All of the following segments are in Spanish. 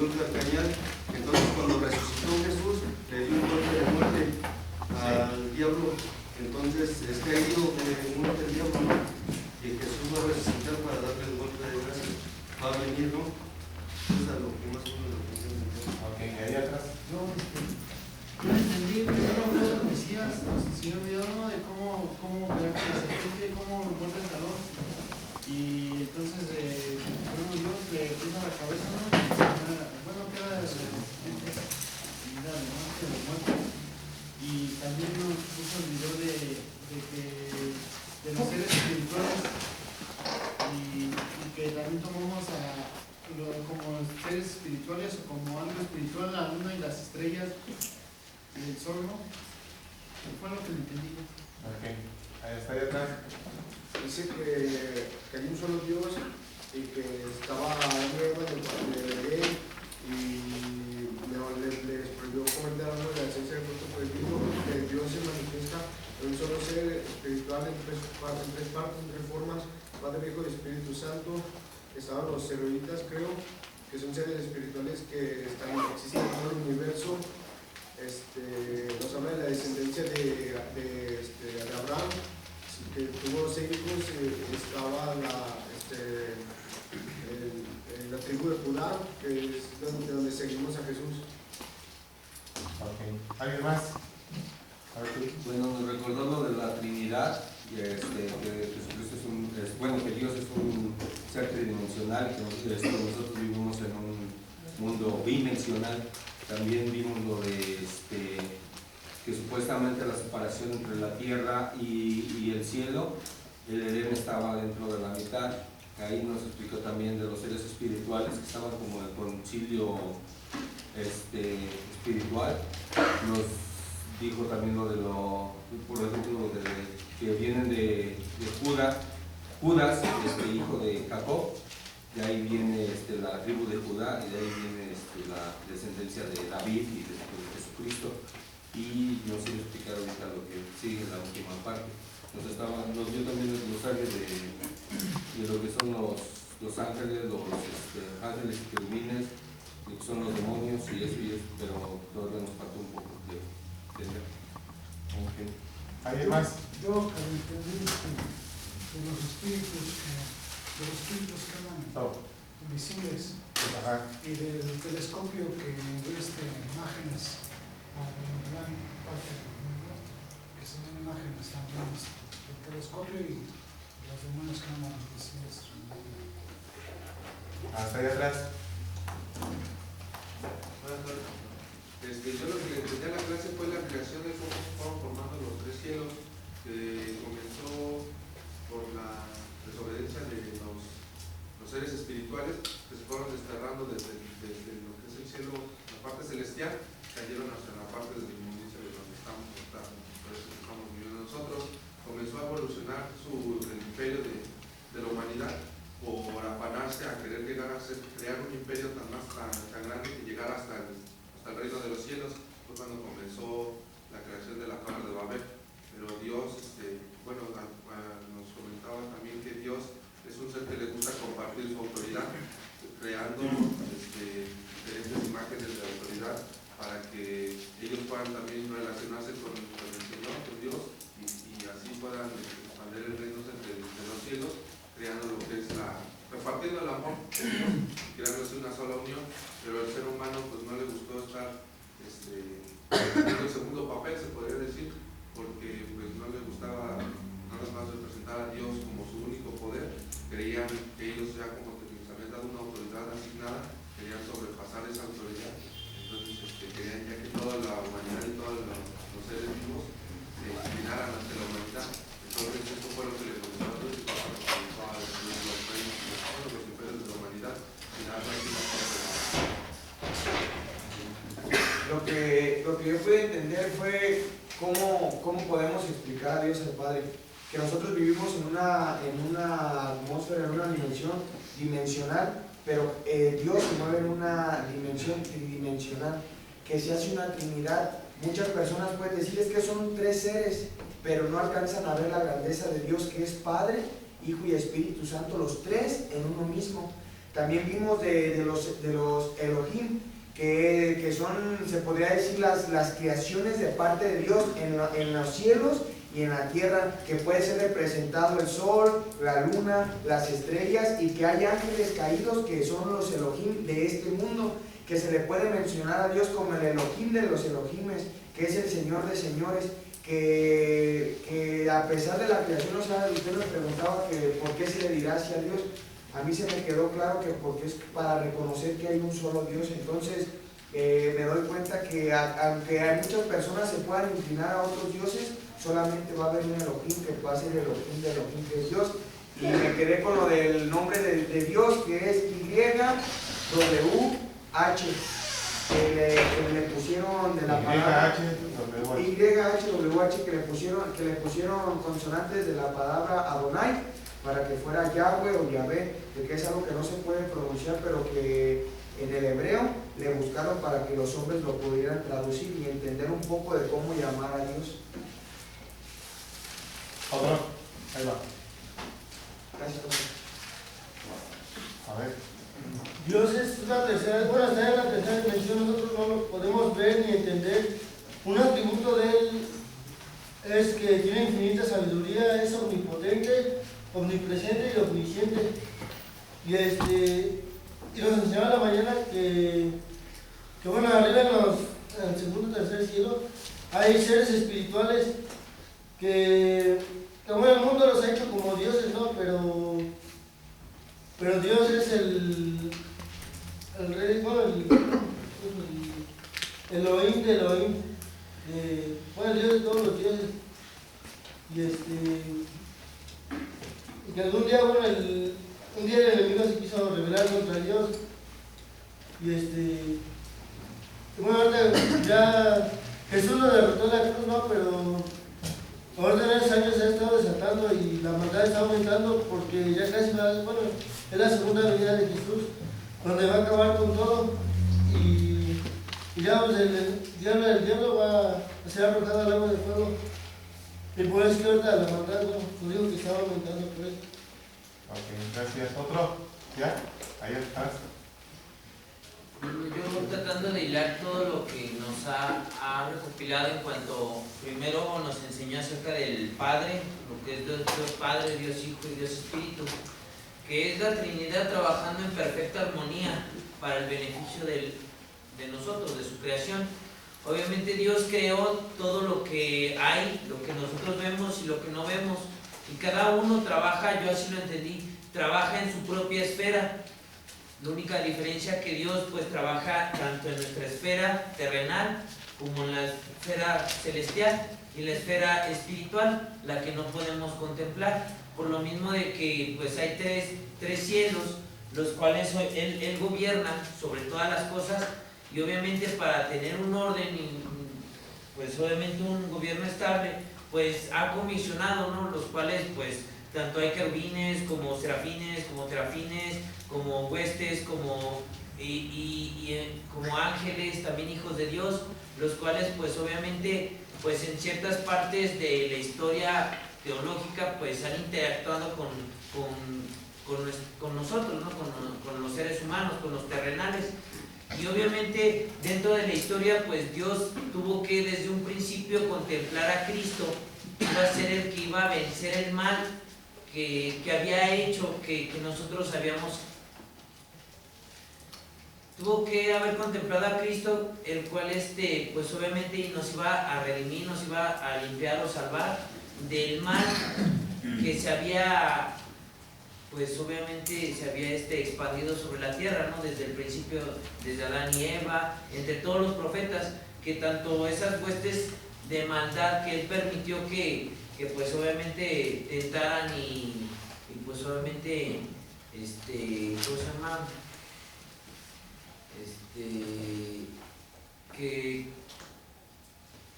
golpe al cañal. Entonces cuando resucitó Jesús, le dio un golpe de muerte al diablo. Entonces está herido de muerte el diablo, ¿no? Y Jesús va a resucitar para darle el golpe de gracia. Va a venir, ¿no? Eso es a lo que más o menos lo que entiendo. Ok, ahí atrás. Yo entendí primero lo que decías, si me olvidó de cómo crear la serpiente, cómo encuentra el calor. Y entonces, Dios le puso la cabeza, ¿no? Bueno, queda de serpiente y la muerte de muerte. Y también nos puso el video de los seres espirituales y que también tomamos como seres espirituales o como algo espiritual, la luna y las estrellas y el sol, ¿no? Fue lo que me entendí. Ok, ahí está, ahí atrás. Dice que hay un solo Dios y que estaba Eva de él y les prohibió comer de algo de la esencia del fruto prohibido, que Dios se manifiesta en un solo ser espiritual en tres partes, en tres formas, Padre, Hijo y Espíritu Santo. Estaban los Zeroitas, creo, que son seres espirituales que existen en todo el universo. Nos habla de la descendencia de Abraham, que tuvo 6 hijos. Estaba la tribu de Judá, que es donde seguimos a Jesús. Ok, ¿alguien más? Bueno, nos recordó lo de la Trinidad, que Jesucristo que Dios es un ser tridimensional, que nosotros vivimos en un mundo bidimensional. También vimos lo de que supuestamente la separación entre la tierra y el cielo, el Edén estaba dentro de la mitad. Ahí nos explicó también de los seres espirituales que estaban como en el concilio espiritual. Nos dijo también lo de por ejemplo, que vienen de Judas, hijo de Jacob. De ahí viene la tribu de Judá y de ahí viene la descendencia de David y de Jesucristo. Y nos iba a explicar ahorita lo que sigue en la última parte. Nos dio también el glosario de lo que son los ángeles, los ángeles y querubines, lo que son los demonios y eso, pero todavía nos falta un poco de entender. Okay. ¿Alguien más? Yo entendí de los espíritus que andan invisibles y del telescopio que ve imágenes en gran parte del mundo, que se ven imágenes también del telescopio y los demonios que andan invisibles. Hasta allá atrás. Yo lo que le entendí a la clase fue la creación de cómo se fueron formando los 3 cielos, que comenzó por la desobediencia de los seres espirituales que se fueron desterrando desde lo que es el cielo, la parte celestial, cayeron hacia la parte de la inmundicia de donde estamos viviendo nosotros. Comenzó a evolucionar el imperio de la humanidad por afanarse a querer llegar a crear un imperio tan grande que llegara hasta el reino de los cielos. Fue cuando comenzó la creación de la Torre de Babel. Pero Dios, nos comentaba también que Dios es un ser que le gusta compartir su autoridad, creando diferentes imágenes de autoridad para que ellos puedan también relacionarse con el Señor, con Dios, y así puedan expandir el reino de los cielos, creando lo que es repartiendo el amor, creándose una sola unión. Pero el ser humano pues no le gustó estar en el segundo papel, se podría decir, porque pues no le gustaba nada más representar a Dios como su único poder. Creían que ellos ya como que les habían dado una autoridad asignada, querían sobrepasar esa autoridad. Entonces querían ya que toda la humanidad y todos los seres vivos se inclinaran ante la humanidad. Entonces esto fue lo que le comenzó a Dios y comenzó a destruir los reinos, los imperios de la humanidad y dar la vida. Lo que yo pude entender fue cómo podemos explicar a Dios el Padre, que nosotros vivimos en una atmósfera, en una dimensión dimensional, pero Dios se mueve en una dimensión tridimensional, que se hace una trinidad. Muchas personas pueden decir es que son 3 seres, pero no alcanzan a ver la grandeza de Dios, que es Padre, Hijo y Espíritu Santo, los 3 en uno mismo. También vimos de los Elohim, son, se podría decir, las creaciones de parte de Dios en los cielos y en la tierra, que puede ser representado el sol, la luna, las estrellas, y que hay ángeles caídos que son los Elohim de este mundo, que se le puede mencionar a Dios como el Elohim de los Elohimes, que es el Señor de señores, que a pesar de la creación, o sea, usted me preguntaba que por qué se le dirá así a Dios. A mí se me quedó claro que porque es para reconocer que hay un solo Dios. Entonces me doy cuenta que aunque hay muchas personas se puedan inclinar a otros dioses, solamente va a haber un Elohim que va a ser el Elohim de Elohim, que es Dios. Y me quedé con lo del nombre de Dios, que es YHWH, que le pusieron de la palabra YHWH, que le pusieron consonantes de la palabra Adonai, para que fuera Yahweh o Yahvé, de que es algo que no se puede pronunciar, pero que en el hebreo le buscaron para que los hombres lo pudieran traducir y entender un poco de cómo llamar a Dios. Otro, ahí va. Gracias. A ver. Dios es la tercera, bueno, está en la tercera dimensión, nosotros no lo podemos ver ni entender. Un atributo de Él es que tiene infinita sabiduría, es omnipotente, omnipresente y omnisciente. Y nos enseñaba en la mañana que bueno, arriba en el segundo y tercer cielo hay seres espirituales que bueno, el mundo los ha hecho como dioses, ¿no? Pero Dios es el rey, bueno, el Elohim de Elohim, bueno, el Dios de todos los dioses. Y que algún día, bueno, un día el enemigo se quiso rebelar contra Dios. Y bueno, ahorita ya Jesús lo derrotó en la cruz, ¿no? Pero ahorita en esos años se ha estado desatando y la maldad está aumentando, porque ya casi bueno, es la segunda venida de Jesús, donde va a acabar con todo. Y ya pues, el diablo va a ser arrojado al lago de fuego. Y por eso que ahorita la maldad, no digo que estaba aumentando por eso. Ok, gracias. ¿Otro? ¿Ya? Ahí estás. Yo tratando de hilar todo lo que nos ha recopilado en cuanto, primero nos enseñó acerca del Padre, lo que es Dios Padre, Dios Hijo y Dios Espíritu, que es la Trinidad trabajando en perfecta armonía para el beneficio de nosotros, de su creación. Obviamente Dios creó todo lo que hay, lo que nosotros vemos y lo que no vemos, y cada uno trabaja, yo así lo entendí, trabaja en su propia esfera. La única diferencia que Dios pues trabaja tanto en nuestra esfera terrenal como en la esfera celestial y la esfera espiritual, la que no podemos contemplar, por lo mismo de que pues hay tres cielos, los cuales él gobierna sobre todas las cosas, y obviamente para tener un orden y pues obviamente un gobierno estable, pues ha comisionado, ¿no? Los cuales pues tanto hay querubines como serafines, como terafines, como huestes, como ángeles, también hijos de Dios, los cuales pues obviamente pues en ciertas partes de la historia teológica pues han interactuado con nosotros, ¿no? Con los seres humanos, con los terrenales. Y obviamente dentro de la historia pues Dios tuvo que desde un principio contemplar a Cristo, que iba a ser el que iba a vencer el mal que había hecho, que nosotros habíamos. Tuvo que haber contemplado a Cristo, el cual pues obviamente nos iba a redimir, nos iba a limpiar o salvar del mal que se había, pues obviamente se había expandido sobre la tierra, ¿no? Desde el principio, desde Adán y Eva, entre todos los profetas, que tanto esas huestes de maldad que él permitió que pues obviamente tentaran y pues obviamente ¿cómo se llama?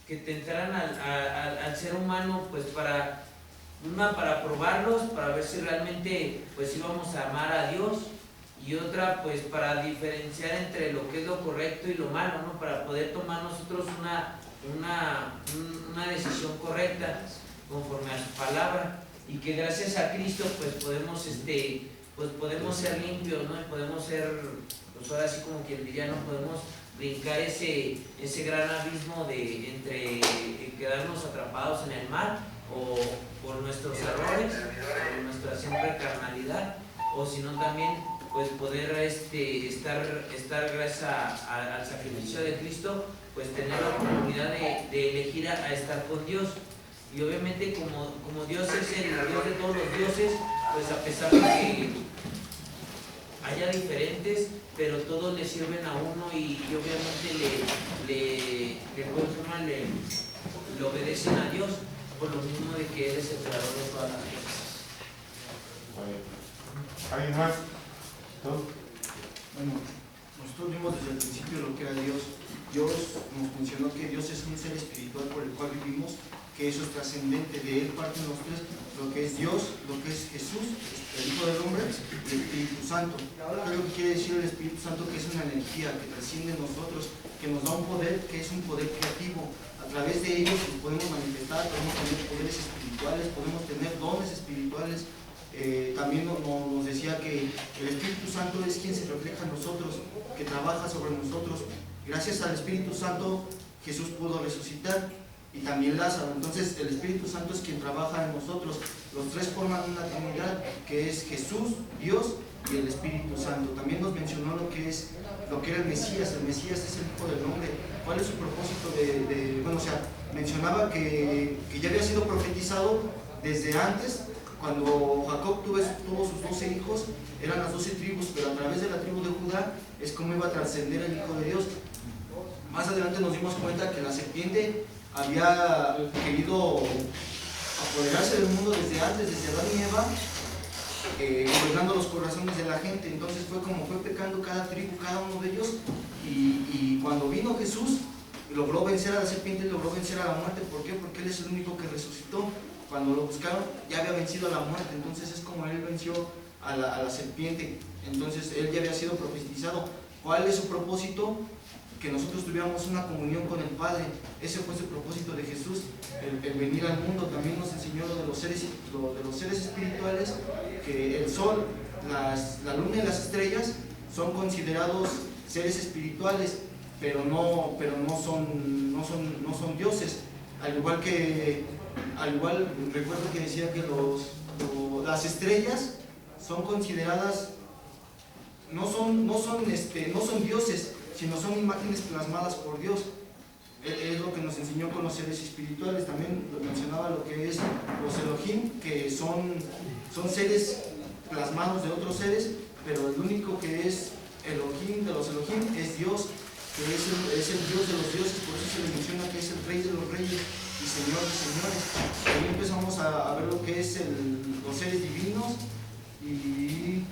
Que tentaran al ser humano pues para probarlos, para ver si realmente pues íbamos a amar a Dios, y otra pues para diferenciar entre lo que es lo correcto y lo malo, ¿no? Para poder tomar nosotros una decisión correcta conforme a su palabra, y que gracias a Cristo pues podemos ser limpios, ¿no? Y podemos ser pues pues ahora sí como quien diría, no podemos brincar ese gran abismo entre quedarnos atrapados en el mar o por nuestros errores, por nuestra siempre carnalidad, o sino también pues poder estar gracias al sacrificio de Cristo, pues tener la oportunidad de elegir a estar con Dios. Y obviamente como Dios es el Dios de todos los dioses, pues a pesar de que haya diferentes, pero todos le sirven a uno y obviamente le obedecen a Dios, por lo mismo de que Él es el creador de todas las cosas. ¿Alguien más? ¿Tú? Bueno, nosotros vimos desde el principio lo que era Dios. Dios nos mencionó que Dios es un ser espiritual por el cual vivimos, que eso es trascendente. De Él parten los tres, lo que es Dios, lo que es Jesús, el Hijo del Hombre, y el Espíritu Santo. Creo que quiere decir el Espíritu Santo que es una energía que trasciende en nosotros, que nos da un poder, que es un poder creativo. A través de ellos podemos manifestar, podemos tener poderes espirituales, podemos tener dones espirituales. También nos decía que el Espíritu Santo es quien se refleja en nosotros, que trabaja sobre nosotros. Gracias al Espíritu Santo Jesús pudo resucitar y también Lázaro. Entonces el Espíritu Santo es quien trabaja en nosotros. Los tres forman una Trinidad, que es Jesús, Dios y el Espíritu Santo. También nos mencionó lo que era el Mesías. El Mesías es el Hijo del Hombre. ¿Cuál es su propósito bueno, o sea, mencionaba que ya había sido profetizado desde antes, cuando Jacob tuvo sus 12 hijos, eran las 12 tribus, pero a través de la tribu de Judá es como iba a trascender el Hijo de Dios. Más adelante nos dimos cuenta que la serpiente había querido apoderarse del mundo desde antes, desde Adán y Eva, gobernando los corazones de la gente. Entonces fue pecando cada tribu, cada uno de ellos, y cuando vino Jesús, logró vencer a la serpiente, logró vencer a la muerte. ¿Por qué? Porque Él es el único que resucitó. Cuando lo buscaron, ya había vencido a la muerte. Entonces es como Él venció a la serpiente. Entonces Él ya había sido profetizado. ¿Cuál es su propósito? Que nosotros tuviéramos una comunión con el Padre. Ese fue su propósito de Jesús, el venir al mundo. También nos enseñó lo de los seres espirituales, que el sol, la luna y las estrellas son considerados seres espirituales, pero no son dioses. Al igual recuerdo que decía que las estrellas son consideradas, no son dioses, sino son imágenes plasmadas por Dios. Es lo que nos enseñó con los seres espirituales. También mencionaba lo que es los Elohim, que son seres plasmados de otros seres, pero el único que es Elohim de los Elohim es Dios, que es el Dios de los dioses. Por eso se le menciona que es el Rey de los reyes y Señor de señores. Ahí empezamos a ver lo que es los seres divinos y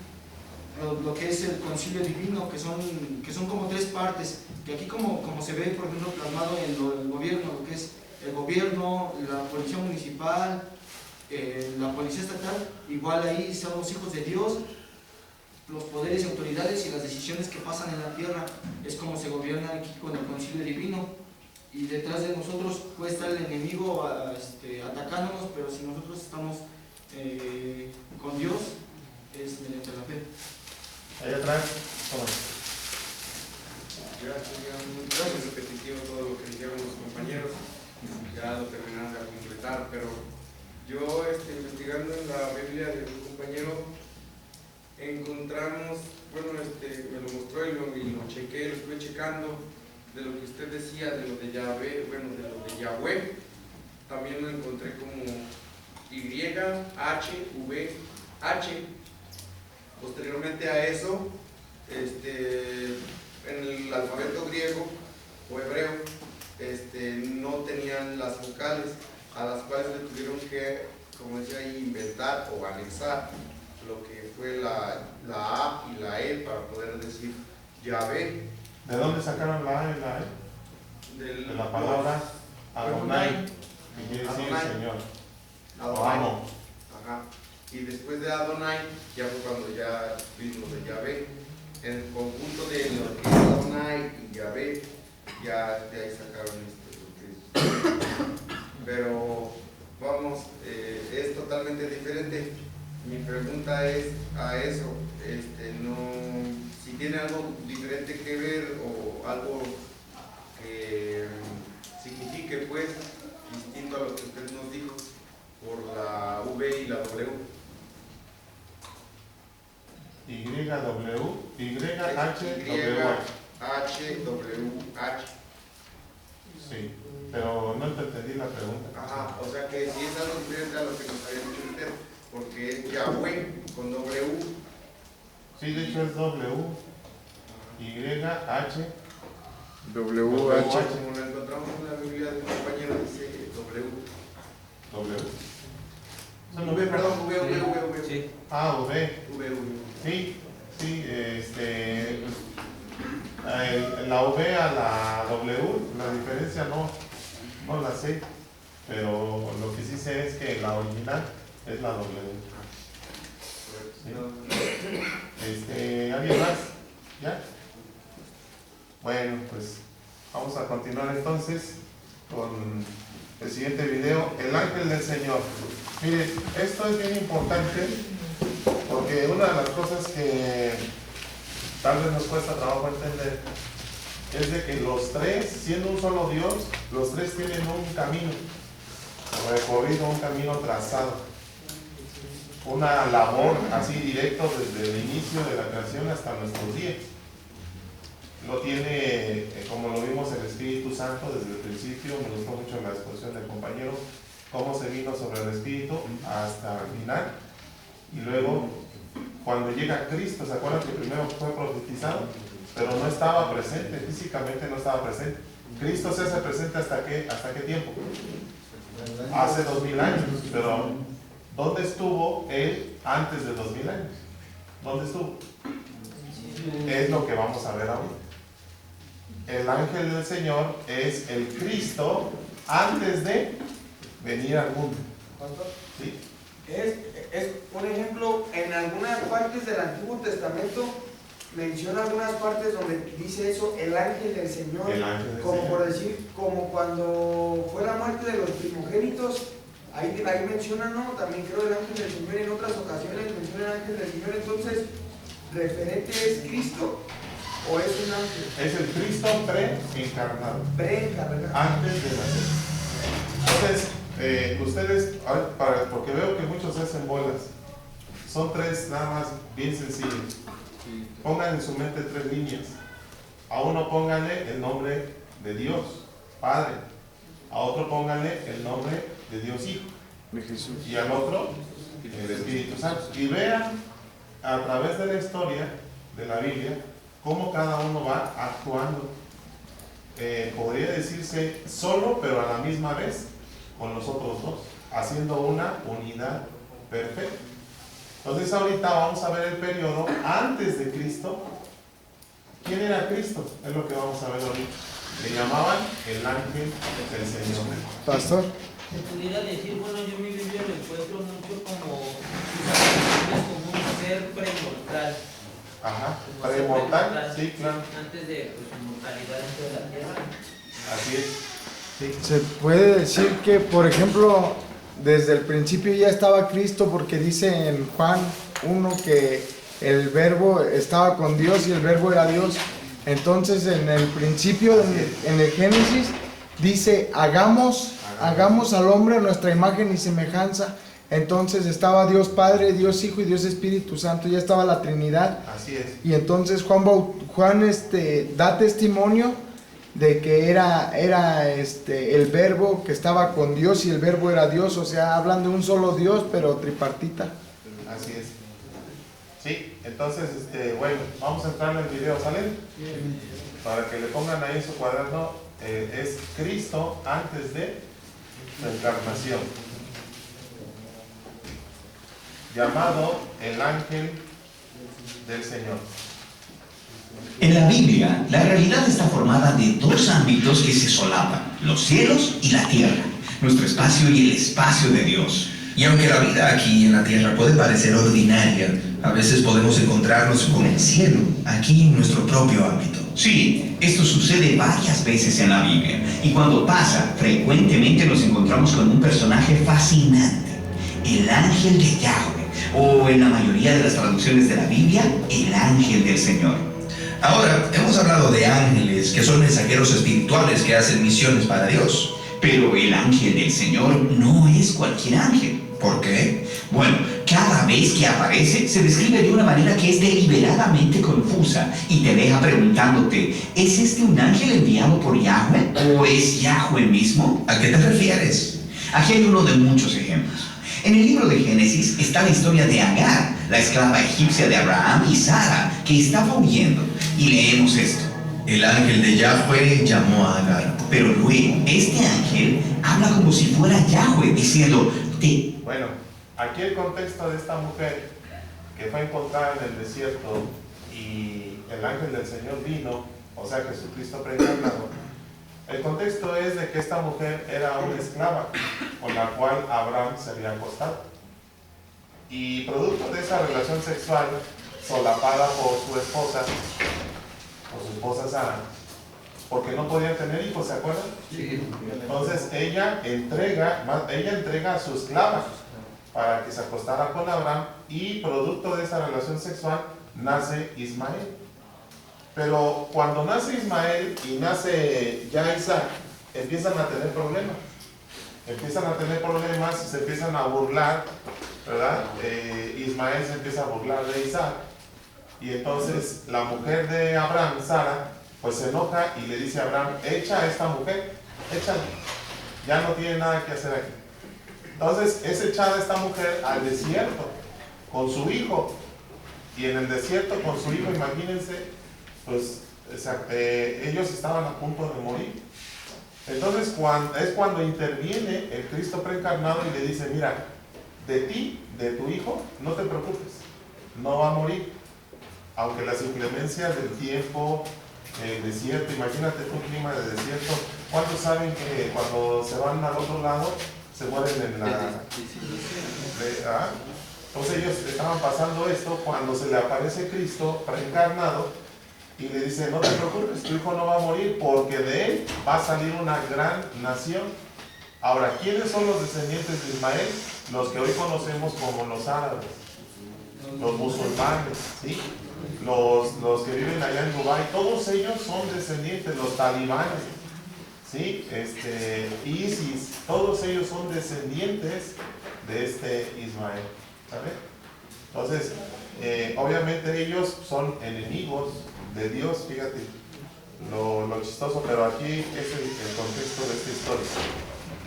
lo que es el concilio divino, que son como tres partes, que aquí como se ve, por ejemplo, plasmado en el gobierno, lo que es el gobierno, la policía municipal, la policía estatal. Igual ahí somos hijos de Dios. Los poderes y autoridades y las decisiones que pasan en la tierra es como se gobierna aquí con el concilio divino. Y detrás de nosotros puede estar el enemigo atacándonos, pero si nosotros estamos con Dios, es mediante la fe. Allá atrás, Gracias, repetitivo todo lo que dijeron los compañeros. Ya lo terminaron de completar, pero yo investigando en la Biblia de un compañero, encontramos, bueno, me lo mostró y lo chequé, lo estuve checando, de lo que usted decía, de lo de Yahvé, bueno, de lo de Yahweh, también lo encontré como YHVH. Posteriormente a eso, en el alfabeto griego o hebreo, no tenían las vocales, a las cuales le tuvieron que, como decía ahí, inventar o anexar lo que fue la A y la E para poder decir Yahvé. ¿De dónde sacaron la A y la E? De la palabra Adonai, que quiere decir Señor. Adonai. Amo. Ajá. Y después de Adonai, ya fue cuando ya vimos de Yahvé. En el conjunto de lo que es Adonai y Yahvé, ya de ahí sacaron lo que es. Pero vamos, es totalmente diferente. Mi pregunta es a eso, si si tiene algo diferente que ver o algo que signifique pues distinto a lo que usted nos dijo por la V y la W. YHWH. Sí, pero no te entendí la pregunta. Ajá, o sea que si es algo diferente a lo que nos había dicho usted, porque es Yahweh con W. Sí, de hecho es W. YH. WH. Como lo encontramos en la Biblia de un compañero, dice W. W. Perdón, V. Sí. Ah, V. V. Sí, la V a la W, la diferencia no la sé, pero lo que sí sé es que la original es la W. ¿Sí? ¿Alguien más? ¿Ya? Bueno, pues vamos a continuar entonces con el siguiente video, el ángel del Señor. Miren, esto es bien importante porque una de las cosas que tal vez nos cuesta trabajo entender es de que los tres, siendo un solo Dios, los tres tienen un camino recorrido, un camino trazado, una labor así directo desde el inicio de la creación hasta nuestros días. Lo tiene, como lo vimos, el Espíritu Santo desde el principio. Me gustó mucho la exposición del compañero, cómo se vino sobre el Espíritu hasta el final. Y luego, cuando llega Cristo, ¿se acuerdan que primero fue profetizado? Pero no estaba presente, físicamente no estaba presente. Cristo se hace presente ¿hasta qué tiempo? Hace 2000 años. Pero, ¿dónde estuvo Él antes de 2000 años? ¿Dónde estuvo? Es lo que vamos a ver ahora. El ángel del Señor es el Cristo antes de venir al mundo. ¿Sí? Es un ejemplo, en algunas partes del Antiguo Testamento menciona algunas partes donde dice eso, el ángel del Señor, como por decir, como cuando fue la muerte de los primogénitos, ahí menciona, ¿no? También creo el ángel del Señor, en otras ocasiones menciona el ángel del Señor. Entonces, ¿referente es Cristo o es un ángel? Es el Cristo preencarnado. Preencarnado. Antes de nacer. Entonces, ustedes, porque veo que muchos hacen bolas, son tres nada más bien sencillos. Pongan en su mente tres líneas. A uno pónganle el nombre de Dios, Padre. A otro pónganle el nombre de Dios Hijo. De Jesús. Y al otro, el Espíritu Santo. Y vean a través de la historia de la Biblia cómo cada uno va actuando. Podría decirse solo, pero a la misma vez con los otros dos, haciendo una unidad perfecta. Entonces ahorita vamos a ver el periodo antes de Cristo. ¿Quién era Cristo? Es lo que vamos a ver ahorita. Le llamaban el ángel del Señor. Pastor. Se pudiera decir, bueno, yo en mi Biblia lo encuentro mucho como un ser premortal. Ajá, premortal, sí, claro. Antes de su mortalidad dentro de la tierra. Así es. Sí. Se puede decir que, por ejemplo, desde el principio ya estaba Cristo, porque dice en Juan 1 que el verbo estaba con Dios y el verbo era Dios. Entonces en el principio, en el Génesis, dice hagamos al hombre a nuestra imagen y semejanza. Entonces estaba Dios Padre, Dios Hijo y Dios Espíritu Santo, ya estaba la Trinidad. Así es. Y entonces Juan da testimonio de que era el verbo que estaba con Dios y el verbo era Dios, o sea, hablan de un solo Dios, pero tripartita. Así es. Sí, entonces, bueno, vamos a entrar en el video, ¿sale? Para que le pongan ahí en su cuaderno, es Cristo antes de la encarnación, llamado el ángel del Señor. En la Biblia, la realidad está formada de dos ámbitos que se solapan, los cielos y la tierra, nuestro espacio y el espacio de Dios. Y aunque la vida aquí en la tierra puede parecer ordinaria, a veces podemos encontrarnos con el cielo, aquí en nuestro propio ámbito. Sí, esto sucede varias veces en la Biblia, y cuando pasa, frecuentemente nos encontramos con un personaje fascinante, el ángel de Yahweh, o en la mayoría de las traducciones de la Biblia, el ángel del Señor. Ahora, hemos hablado de ángeles, que son mensajeros espirituales que hacen misiones para Dios. Pero el ángel del Señor no es cualquier ángel. ¿Por qué? Bueno, cada vez que aparece se describe de una manera que es deliberadamente confusa y te deja preguntándote, ¿es este un ángel enviado por Yahweh o es Yahweh mismo? ¿A qué te refieres? Aquí hay uno de muchos ejemplos. En el libro de Génesis está la historia de Agar, la esclava egipcia de Abraham y Sara, que estaba huyendo. Y leemos esto. El ángel de Yahweh llamó a Agar. Pero luego, este ángel habla como si fuera Yahweh, diciendo, Bueno, aquí el contexto de esta mujer que fue encontrada en el desierto y el ángel del Señor vino, o sea, Jesucristo preencarnado. El contexto es de que esta mujer era una esclava con la cual Abraham se había acostado. Y producto de esa relación sexual solapada por su esposa Sara, porque no podían tener hijos, ¿se acuerdan? Sí. Entonces ella entrega a su esclava para que se acostara con Abraham, y producto de esa relación sexual nace Ismael. Pero cuando nace Ismael y nace ya Isaac, empiezan a tener problemas. Se empiezan a burlar, ¿verdad? Ismael se empieza a burlar de Isaac. Y entonces la mujer de Abraham, Sara, pues se enoja y le dice a Abraham, echa a esta mujer, échala, ya no tiene nada que hacer aquí. Entonces es echada esta mujer al desierto con su hijo. Y en el desierto con su hijo, imagínense, pues ellos estaban a punto de morir. Entonces es cuando interviene el Cristo preencarnado y le dice, mira, de ti, de tu hijo, no te preocupes, no va a morir. Aunque las inclemencias del tiempo, el desierto, imagínate un clima de desierto, ¿cuántos saben que cuando se van al otro lado se mueren en la... Entonces ellos estaban pasando esto cuando se le aparece Cristo preencarnado y le dice, no te preocupes, tu hijo no va a morir porque de él va a salir una gran nación. Ahora, ¿quiénes son los descendientes de Ismael? Los que hoy conocemos como los árabes, los musulmanes, ¿sí? Los que viven allá en Dubái, todos ellos son descendientes, los talibanes, ¿sí? ISIS, todos ellos son descendientes de este Ismael, ¿sabes? Entonces, obviamente ellos son enemigos de Dios, fíjate lo chistoso, pero aquí es el contexto de esta historia.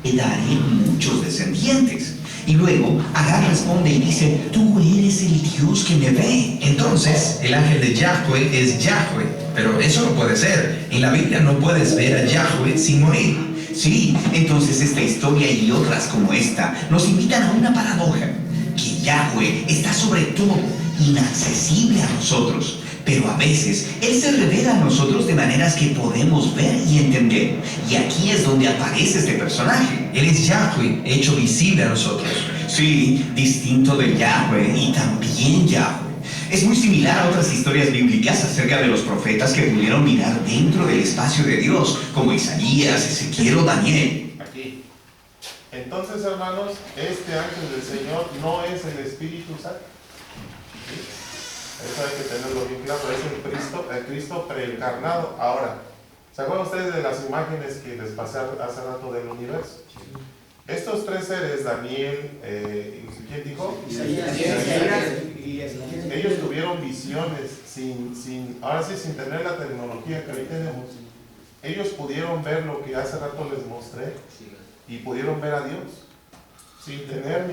Te daré muchos descendientes. Y luego Agar responde y dice, tú eres el Dios que me ve. Entonces, el ángel de Yahweh es Yahweh, pero eso no puede ser. En la Biblia no puedes ver a Yahweh sin morir. Sí, entonces esta historia y otras como esta nos invitan a una paradoja, que Yahweh está sobre todo, inaccesible a nosotros, pero a veces Él se revela a nosotros de maneras que podemos ver y entender. Y aquí es donde aparece este personaje. Él es Yahweh, hecho visible a nosotros. Sí, distinto de Yahweh y también Yahweh. Es muy similar a otras historias bíblicas acerca de los profetas que pudieron mirar dentro del espacio de Dios, como Isaías, Ezequiel o Daniel. Aquí. Entonces, hermanos, este ángel del Señor no es el Espíritu Santo. ¿Sí? Eso hay que tenerlo bien claro, es el Cristo preencarnado. Ahora, ¿se acuerdan ustedes de las imágenes que les pasé hace rato del universo? Estos tres seres, Daniel, ¿quién dijo? Isaías. Ellos tuvieron visiones ahora sí, sin tener la tecnología que hoy tenemos. Ellos pudieron ver lo que hace rato les mostré y pudieron ver a Dios sin tener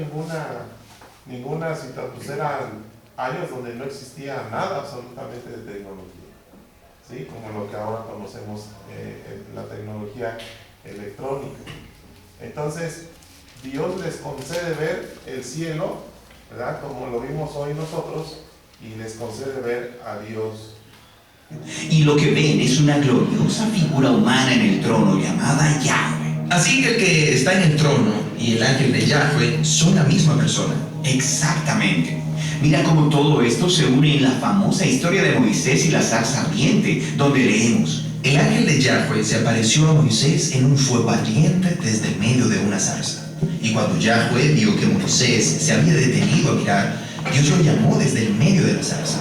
ninguna situación. Pues eran años donde no existía nada absolutamente de tecnología, ¿sí? Como lo que ahora conocemos, la tecnología electrónica. Entonces, Dios les concede ver el cielo, ¿verdad? Como lo vimos hoy nosotros, y les concede ver a Dios. Y lo que ven es una gloriosa figura humana en el trono llamada Yahweh. Así que el que está en el trono y el ángel de Yahweh son la misma persona. Exactamente. Mira cómo todo esto se une en la famosa historia de Moisés y la zarza ardiente, donde leemos: el ángel de Yahweh se apareció a Moisés en un fuego ardiente desde el medio de una zarza. Y cuando Yahweh vio que Moisés se había detenido a mirar, Dios lo llamó desde el medio de la zarza.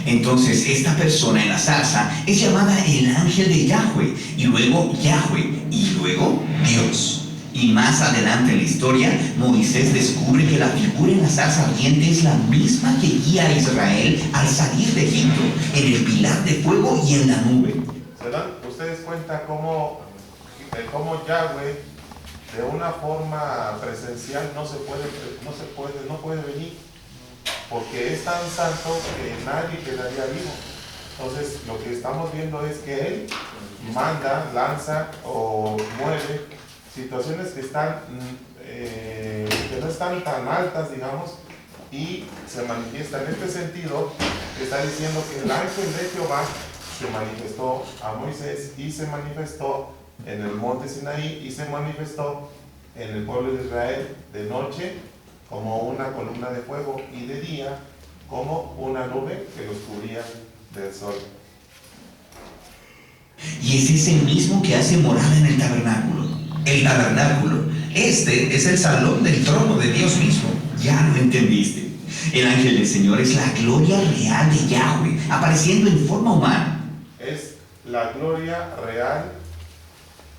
Entonces esta persona en la zarza es llamada el ángel de Yahweh, y luego Yahweh, y luego Dios. Y más adelante en la historia, Moisés descubre que la figura en la zarza ardiente es la misma que guía a Israel al salir de Egipto, en el pilar de fuego y en la nube. ¿Se dan ustedes cuenta cómo Yahweh de una forma presencial no puede venir? Porque es tan santo que nadie quedaría vivo. Entonces lo que estamos viendo es que Él manda, lanza o mueve situaciones que no están tan altas, digamos, y se manifiesta. En este sentido, está diciendo que el ángel de Jehová se manifestó a Moisés y se manifestó en el monte Sinaí y se manifestó en el pueblo de Israel de noche como una columna de fuego y de día como una nube que los cubría del sol. Y es ese mismo que hace morada en el tabernáculo. El tabernáculo, este es el salón del trono de Dios mismo. Ya lo entendiste. El ángel del Señor es la gloria real de Yahweh, apareciendo en forma humana. Es la gloria real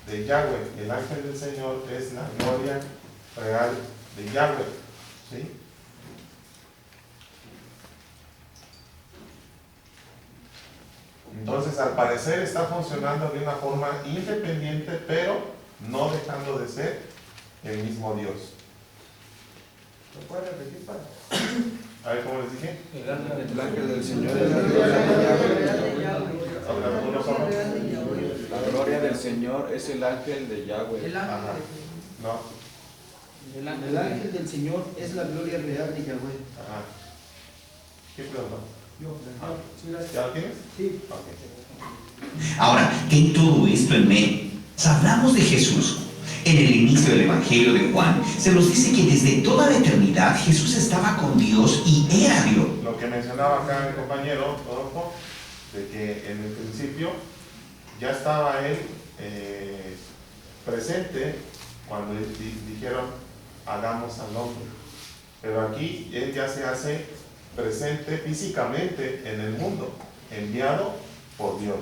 de Yahweh. El ángel del Señor es la gloria real de Yahweh. ¿Sí? Entonces, al parecer está funcionando de una forma independiente, pero no dejando de ser el mismo Dios. ¿Lo puedes repetir, padre? A ver, ¿cómo les dije? El ángel del Señor es la gloria de Yahweh. La gloria del Señor es el ángel de Yahweh. Ajá. No. El ángel del Señor es la gloria real de Yahweh. Ajá. ¿Qué pregunta? Yo. ¿Ya lo tienes? Sí. Okay. Ahora, ten todo esto en mente. Hablamos de Jesús. En el inicio del Evangelio de Juan, se nos dice que desde toda la eternidad Jesús estaba con Dios y era Dios. Lo que mencionaba acá el compañero Rodolfo, de que en el principio ya estaba Él presente cuando dijeron hagamos al hombre. Pero aquí Él ya se hace presente físicamente en el mundo, enviado por Dios.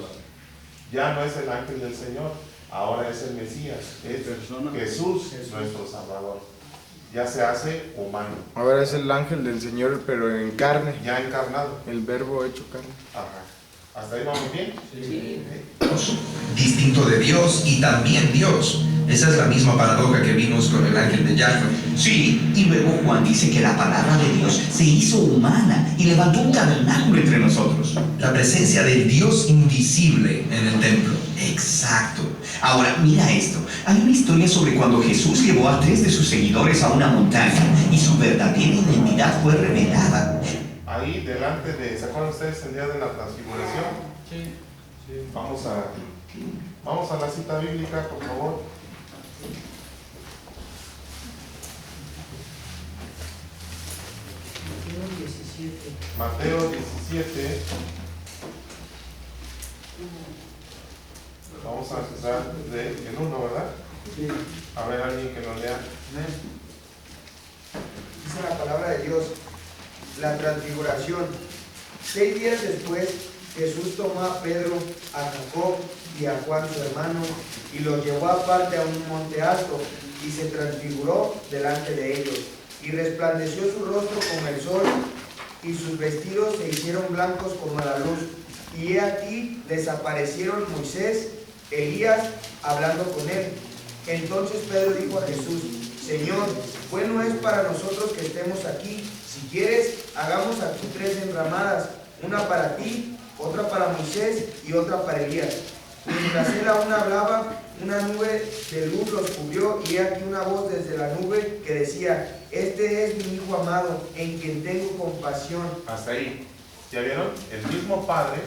Ya no es el ángel del Señor, ahora es el Mesías, es Jesús, nuestro Salvador. Ya se hace humano. Ahora es el ángel del Señor, pero en carne. Ya encarnado. El verbo hecho carne. Ajá. ¿Hasta ahí vamos bien? Sí. Distinto de Dios y también Dios. Esa es la misma paradoja que vimos con el ángel de Yahweh. Sí, y luego Juan dice que la palabra de Dios se hizo humana y levantó un tabernáculo entre nosotros. La presencia del Dios invisible en el templo. Exacto. Ahora, mira esto. Hay una historia sobre cuando Jesús llevó a 3 de sus seguidores a una montaña y su verdadera identidad fue revelada. Ahí delante de, ¿se acuerdan ustedes el día de la transfiguración? Sí. Vamos a la cita bíblica, por favor. Mateo 17. Vamos a empezar del 1, ¿verdad? Sí. A ver, alguien que lo lea. Dice la palabra de Dios, la transfiguración. 6 días después, Jesús tomó a Pedro, a Jacob y a Juan su hermano, y los llevó aparte a un monte alto, y se transfiguró delante de ellos, y resplandeció su rostro como el sol, y sus vestidos se hicieron blancos como la luz. Y he aquí desaparecieron Moisés, Elías, hablando con él. Entonces Pedro dijo a Jesús, Señor, bueno es para nosotros que estemos aquí. Si quieres, hagamos aquí 3 enramadas, una para ti, otra para Moisés y otra para Elías. Mientras él aún hablaba, una nube de luz los cubrió, y he aquí una voz desde la nube que decía, este es mi Hijo amado, en quien tengo compasión. Hasta ahí. ¿Ya vieron? El mismo Padre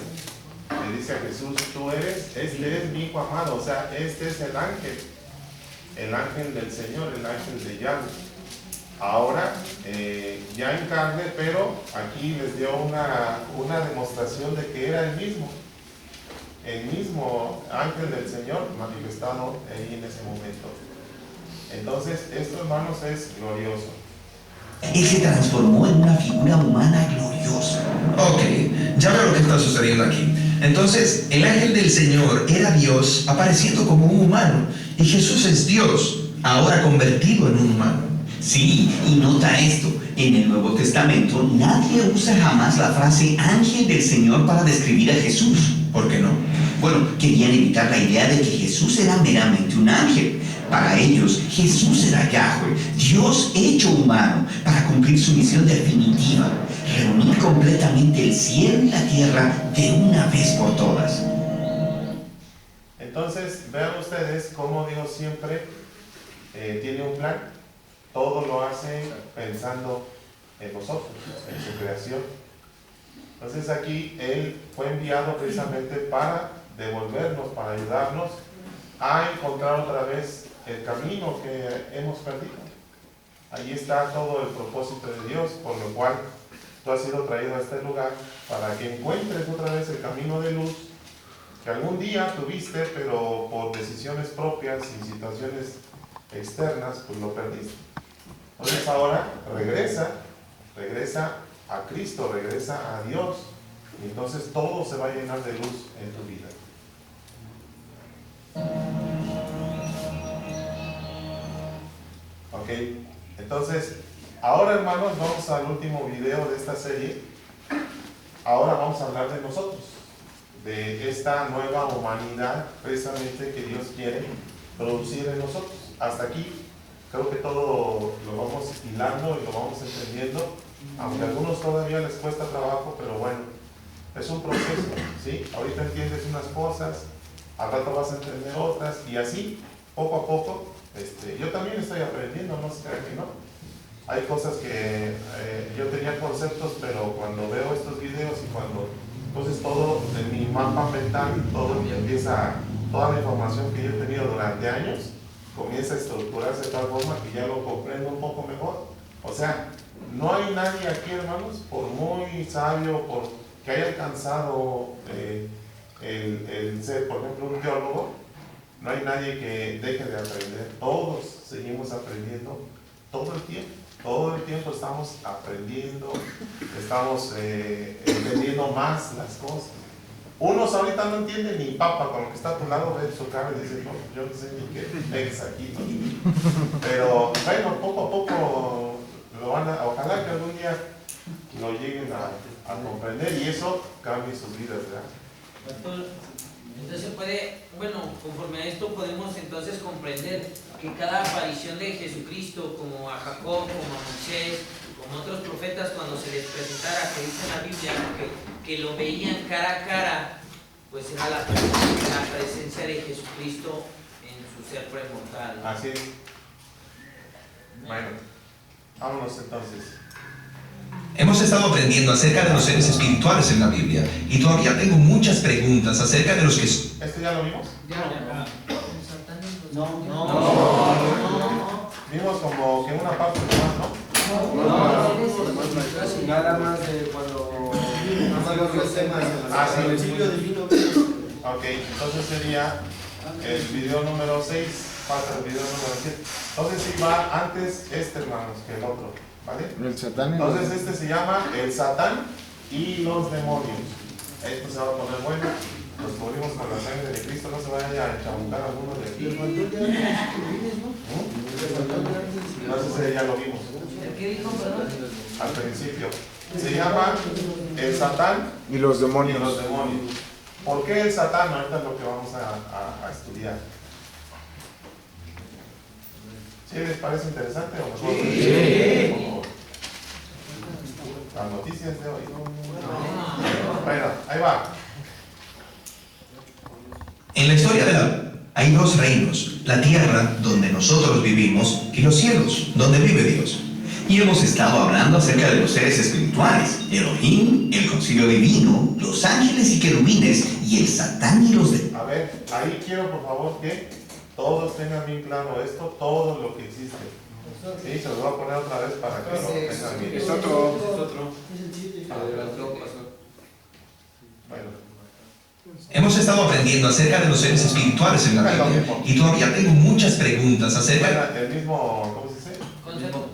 le dice a Jesús, tú eres, este es mi Hijo amado, o sea, este es el ángel del Señor, el ángel de Yahweh. Ahora, ya en carne, pero aquí les dio una demostración de que era el mismo ángel del Señor manifestado ahí en ese momento. Entonces, esto, hermanos, es glorioso. Él se transformó en una figura humana gloriosa. Ok, ya veo lo que está sucediendo aquí. Entonces, el ángel del Señor era Dios apareciendo como un humano, y Jesús es Dios, ahora convertido en un humano. Sí, y nota esto, en el Nuevo Testamento nadie usa jamás la frase ángel del Señor para describir a Jesús. ¿Por qué no? Bueno, querían evitar la idea de que Jesús era meramente un ángel. Para ellos, Jesús era Yahweh, Dios hecho humano, para cumplir su misión definitiva, reunir completamente el cielo y la tierra de una vez por todas. Entonces, vean ustedes cómo Dios siempre tiene un plan. Todo lo hace pensando en nosotros, en su creación. Entonces aquí Él fue enviado precisamente para devolvernos, para ayudarnos a encontrar otra vez el camino que hemos perdido. Ahí está todo el propósito de Dios, por lo cual tú has sido traído a este lugar para que encuentres otra vez el camino de luz que algún día tuviste, pero por decisiones propias y situaciones externas, pues lo perdiste. Entonces ahora regresa a Cristo, regresa a Dios, y entonces todo se va a llenar de luz en tu vida. Ok, entonces ahora, hermanos, vamos al último video de esta serie. Ahora vamos a hablar de nosotros, de esta nueva humanidad precisamente que Dios quiere producir en nosotros. Hasta aquí creo que todo lo vamos hilando y lo vamos entendiendo, aunque a algunos todavía les cuesta trabajo, pero bueno, es un proceso, ¿sí? Ahorita entiendes unas cosas, al rato vas a entender otras, y así, poco a poco. Yo también estoy aprendiendo, no se crean que no. Hay cosas que yo tenía conceptos, pero cuando veo estos videos y cuando, entonces todo en mi mapa mental, todo empieza, toda la información que yo he tenido durante años, comienza a estructurarse de tal forma que ya lo comprendo un poco mejor. O sea, no hay nadie aquí, hermanos, por muy sabio, por que haya alcanzado el ser, por ejemplo, un teólogo, no hay nadie que deje de aprender. Todos seguimos aprendiendo todo el tiempo. Todo el tiempo estamos aprendiendo, estamos entendiendo más las cosas. Unos ahorita no entienden ni papa, con lo que está a tu lado, ve su cara y dice, no, yo no sé ni qué ves aquí, ¿no? Pero bueno, poco a poco lo van a, ojalá que algún día lo lleguen a comprender y eso cambie sus vidas, ¿verdad? Entonces puede, bueno, conforme a esto podemos entonces comprender que cada aparición de Jesucristo, como a Jacob, como a Moisés, como a otros profetas, cuando se les presentara, que dice en la Biblia, que lo veían cara a cara, pues era la presencia de Jesucristo en su ser premortal, ¿no? Así es. Bueno, vámonos entonces. Hemos estado aprendiendo acerca de los seres espirituales en la Biblia y todavía tengo muchas preguntas acerca de los que... ¿Esto ya lo vimos? No. Vimos como que una parte más, ¿no? Nada más de cuando... Los dos temas, sí. el principio divino. Ok, entonces sería el video número 6, pasa el video número 7. Entonces sí va antes hermanos, que el otro, ¿vale? El Satán. Entonces este se llama el Satán y los demonios. Esto se va a poner bueno. Nos cubrimos con la sangre de Cristo, no se vaya a enchabucar alguno de aquí. No sé si ya lo vimos. ¿Qué dijo, perdón? Al principio. Se llama el Satán Y los demonios. ¿Por qué el Satán? Ahorita es lo que vamos a estudiar. ¿Sí les parece interesante o mejor? Sí. Las noticias de hoy. Bueno, ahí va. En la historia de hay dos reinos, la tierra, donde nosotros vivimos, y los cielos, donde vive Dios. Y hemos estado hablando acerca de los seres espirituales, Elohim, el concilio divino, los ángeles y querubines, y el Satán y los demonios. A ver, ahí quiero por favor que todos tengan bien claro esto, todo lo que existe. Sí, se los voy a poner otra vez para que lo tengan bien. Es otro. Bueno. Hemos estado aprendiendo acerca de los seres espirituales en la Biblia y todavía tengo muchas preguntas acerca... El mismo, ¿cómo se dice? Concepto.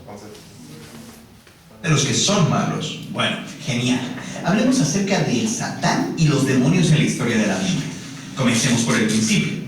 de los que son malos. Bueno, genial. Hablemos acerca del Satán y los demonios en la historia de la Biblia. Comencemos por el principio.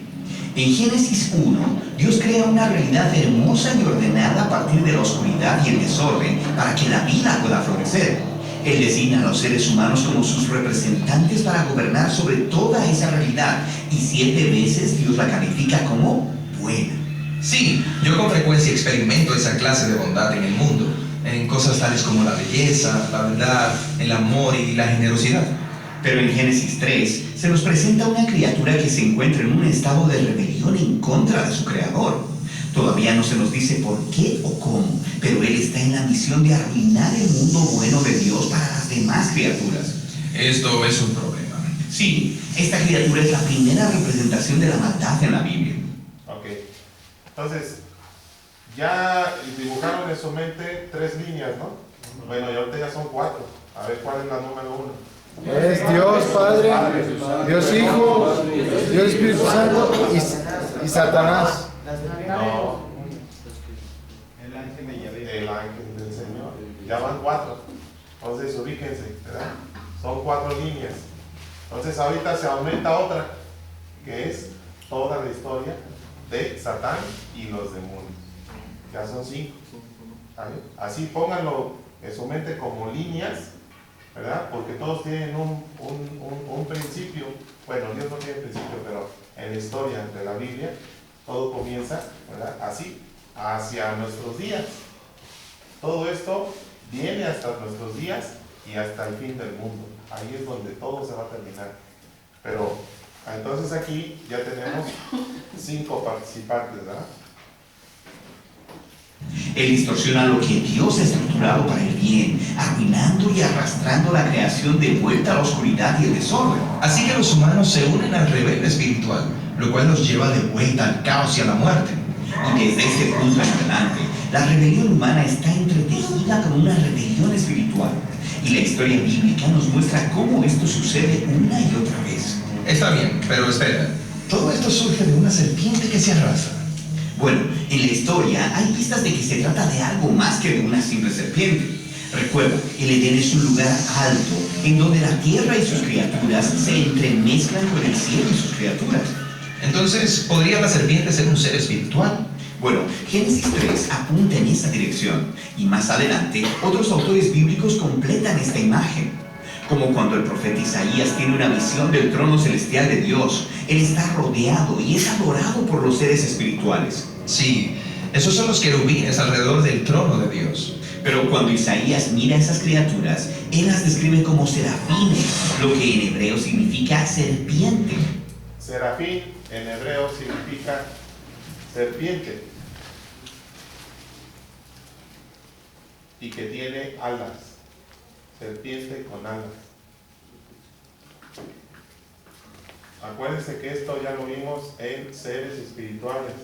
En Génesis 1, Dios crea una realidad hermosa y ordenada a partir de la oscuridad y el desorden para que la vida pueda florecer. Él designa a los seres humanos como sus representantes para gobernar sobre toda esa realidad, y 7 veces Dios la califica como buena. Sí, yo con frecuencia experimento esa clase de bondad en el mundo, en cosas tales como la belleza, la verdad, el amor y la generosidad. Pero en Génesis 3 se nos presenta una criatura que se encuentra en un estado de rebelión en contra de su creador. Todavía no se nos dice por qué o cómo, pero él está en la misión de arruinar el mundo bueno de Dios para las demás criaturas. Esto es un problema. Sí, esta criatura es la primera representación de la maldad en la Biblia. Ok, entonces, ya dibujaron en su mente 3 líneas, ¿no? Bueno, y ahorita ya son 4. A ver, ¿cuál es la número 1? Es Dios Padre, Dios Hijo, Dios Espíritu Santo y Satanás. No. El ángel del Señor. Ya van 4. Entonces, ubíquense, ¿verdad? Son 4 líneas. Entonces, ahorita se aumenta otra, que es toda la historia de Satán y los demonios. Ya son 5. ¿Vale? Así pónganlo en su mente como líneas, ¿verdad? Porque todos tienen un principio. Bueno, Dios no tiene principio, pero en la historia de la Biblia todo comienza, ¿verdad? Así, hacia nuestros días. Todo esto viene hasta nuestros días y hasta el fin del mundo. Ahí es donde todo se va a terminar. Pero entonces aquí ya tenemos 5 participantes, ¿verdad? Él distorsiona lo que Dios ha estructurado para el bien, arruinando y arrastrando la creación de vuelta a la oscuridad y el desorden. Así que los humanos se unen al rebelde espiritual, lo cual los lleva de vuelta al caos y a la muerte. Y desde este punto en adelante, la rebelión humana está entretejida con una rebelión espiritual. Y la historia bíblica nos muestra cómo esto sucede una y otra vez. Está bien, pero espera. Todo esto surge de una serpiente que se arrastra. Bueno, en la historia hay pistas de que se trata de algo más que de una simple serpiente. Recuerda, el Edén es un lugar alto, en donde la tierra y sus criaturas se entremezclan con el cielo y sus criaturas. Entonces, ¿podría la serpiente ser un ser espiritual? Bueno, Génesis 3 apunta en esa dirección, y más adelante otros autores bíblicos completan esta imagen. Como cuando el profeta Isaías tiene una visión del trono celestial de Dios. Él está rodeado y es adorado por los seres espirituales. Sí, esos son los querubines alrededor del trono de Dios. Pero cuando Isaías mira a esas criaturas, él las describe como serafines, lo que en hebreo significa serpiente. Serafín en hebreo significa serpiente y que tiene alas. Serpiente con alas. Acuérdense que esto ya lo vimos en seres espirituales.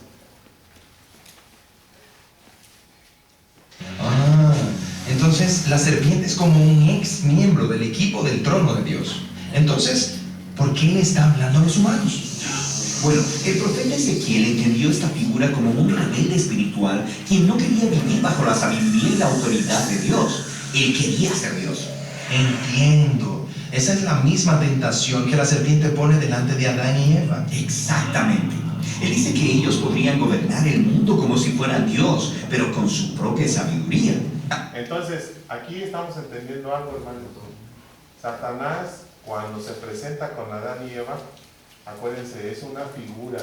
Entonces la serpiente es como un ex miembro del equipo del trono de Dios. Entonces, ¿por qué le está hablando a los humanos? Bueno, el profeta Ezequiel entendió esta figura como un rebelde espiritual quien no quería vivir bajo la sabiduría y la autoridad de Dios. Él quería ser Dios. Entiendo. Esa es la misma tentación que la serpiente pone delante de Adán y Eva. Exactamente. Él dice que ellos podrían gobernar el mundo como si fueran Dios, pero con su propia sabiduría. Entonces, aquí estamos entendiendo algo, hermano. Satanás, cuando se presenta con Adán y Eva, acuérdense, es una figura.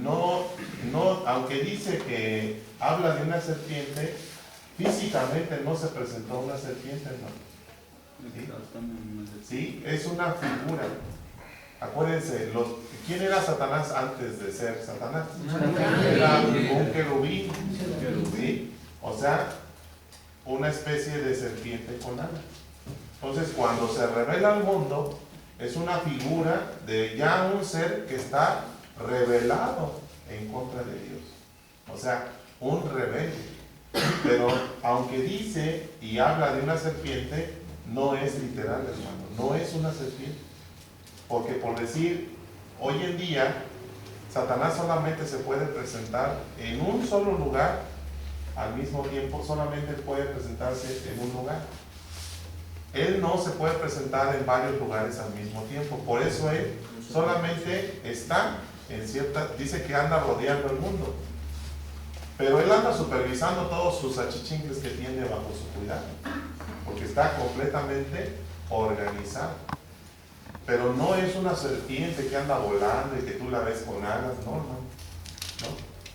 No, aunque dice que habla de una serpiente, físicamente no se presentó una serpiente, ¿no? ¿Sí? Es una figura. Acuérdense, ¿quién era Satanás antes de ser Satanás? Era un querubín, ¿sí? O sea, una especie de serpiente con alas. Entonces, cuando se revela al mundo, es una figura de ya un ser que está revelado en contra de Dios. O sea, un rebelde. Pero aunque dice y habla de una serpiente, no es literal, hermano, no es una serpiente. Porque por decir, hoy en día, Satanás solamente se puede presentar en un solo lugar al mismo tiempo, solamente puede presentarse en un lugar. Él no se puede presentar en varios lugares al mismo tiempo. Por eso Él solamente está en cierta, dice que anda rodeando el mundo. Pero Él anda supervisando todos sus achichincles que tiene bajo su cuidado. Porque está completamente organizado. Pero no es una serpiente que anda volando y que tú la ves con alas, no.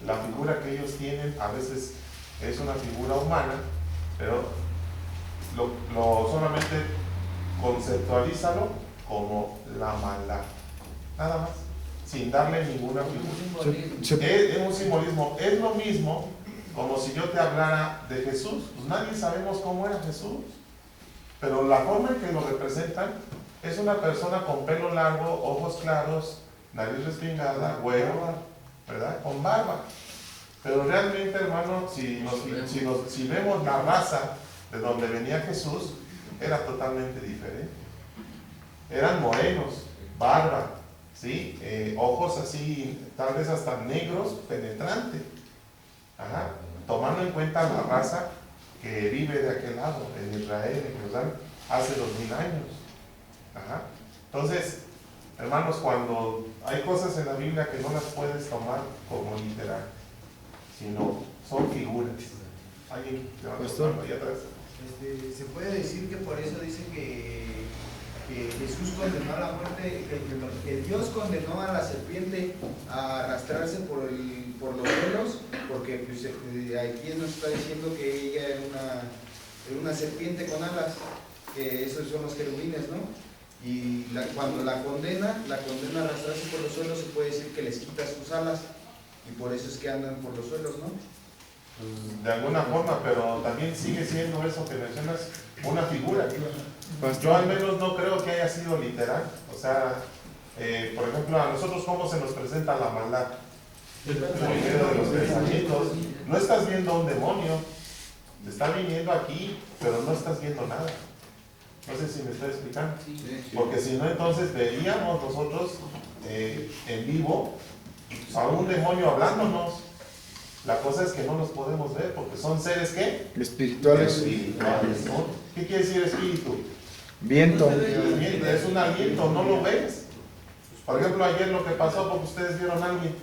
La figura que ellos tienen a veces es una figura humana, pero solamente conceptualízalo como la maldad, nada más, sin darle ninguna figura. Es un simbolismo, es lo mismo como si yo te hablara de Jesús. Pues nadie sabemos cómo era Jesús, pero la forma en que lo representan es una persona con pelo largo, ojos claros, nariz respingada, güero, ¿verdad? Con barba. Pero realmente, hermano, si vemos la raza de donde venía Jesús, era totalmente diferente. Eran morenos, barba, ¿sí? Ojos así, tal vez hasta negros, penetrantes. Ajá. Tomando en cuenta la raza que vive de aquel lado, en Israel, en Jerusalén, hace 2000 años. Ajá. Entonces, hermanos, cuando hay cosas en la Biblia que no las puedes tomar como literal, sino son figuras. ¿Alguien levanta ahí atrás? Se puede decir que por eso dice que Jesús condenó a la muerte, que Dios condenó a la serpiente a arrastrarse por los cielos, porque pues, aquí nos está diciendo que ella era una serpiente con alas, que esos son los querubines, ¿no? Y cuando la condena a arrastrarse por los suelos, se puede decir que les quita sus alas, y por eso es que andan por los suelos, ¿no? De alguna forma, pero también sigue siendo eso que mencionas una figura. Pues yo al menos no creo que haya sido literal. O sea, por ejemplo, a nosotros cómo se nos presenta la maldad. Por medio de los pensamientos. No estás viendo a un demonio, te está viniendo aquí, pero no estás viendo nada. No sé si me estoy explicando. Porque si no, entonces veríamos nosotros en vivo a un demonio hablándonos. La cosa es que no los podemos ver porque son seres ¿qué? Espirituales. Espirituales, ¿no? ¿Qué quiere decir espíritu? Viento. Es un aliento, no lo ves. Por ejemplo, ayer lo que pasó porque ustedes vieron a alguien.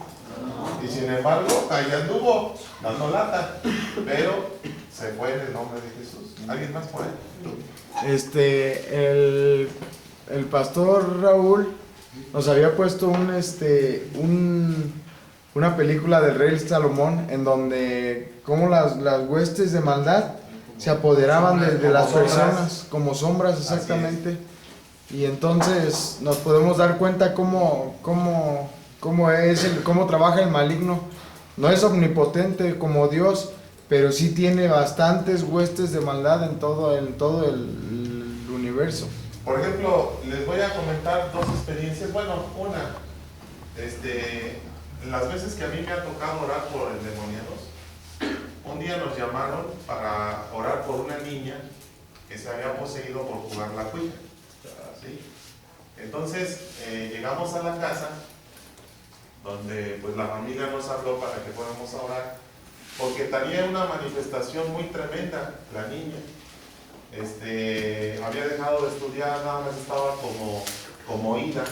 Y sin embargo, ahí anduvo dando lata. Pero se fue en el nombre de Jesús. ¿Alguien más por ahí? El pastor Raúl nos había puesto una película del rey Salomón en donde como las huestes de maldad se apoderaban de las personas como sombras, exactamente. Y entonces nos podemos dar cuenta cómo trabaja el maligno. No es omnipotente como Dios, pero sí tiene bastantes huestes de maldad en todo el universo. Por ejemplo, les voy a comentar dos experiencias. Bueno, una, las veces que a mí me ha tocado orar por endemoniados, un día nos llamaron para orar por una niña que se había poseído por jugar la cuija. ¿Sí? Entonces llegamos a la casa donde pues la familia nos habló para que fuéramos a orar porque tenía una manifestación muy tremenda la niña. Había dejado de estudiar, nada más estaba como ida.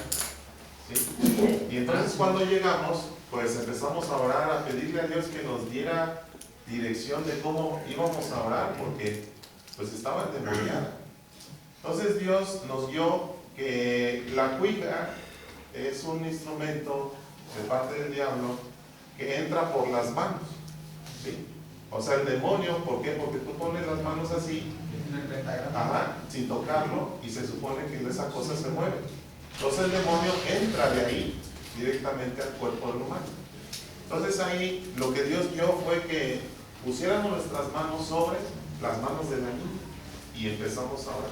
¿Sí? Y entonces cuando llegamos pues empezamos a orar, a pedirle a Dios que nos diera dirección de cómo íbamos a orar porque pues estaba endemoniada. Entonces Dios nos dio que la cuija es un instrumento de parte del diablo que entra por las manos, ¿sí? O sea, el demonio, ¿por qué? Porque tú pones las manos así, sin tocarlo, y se supone que esa cosa se mueve. Entonces el demonio entra de ahí directamente al cuerpo del humano. Entonces ahí lo que Dios dio fue que pusiéramos nuestras manos sobre las manos de la niña y empezamos a orar.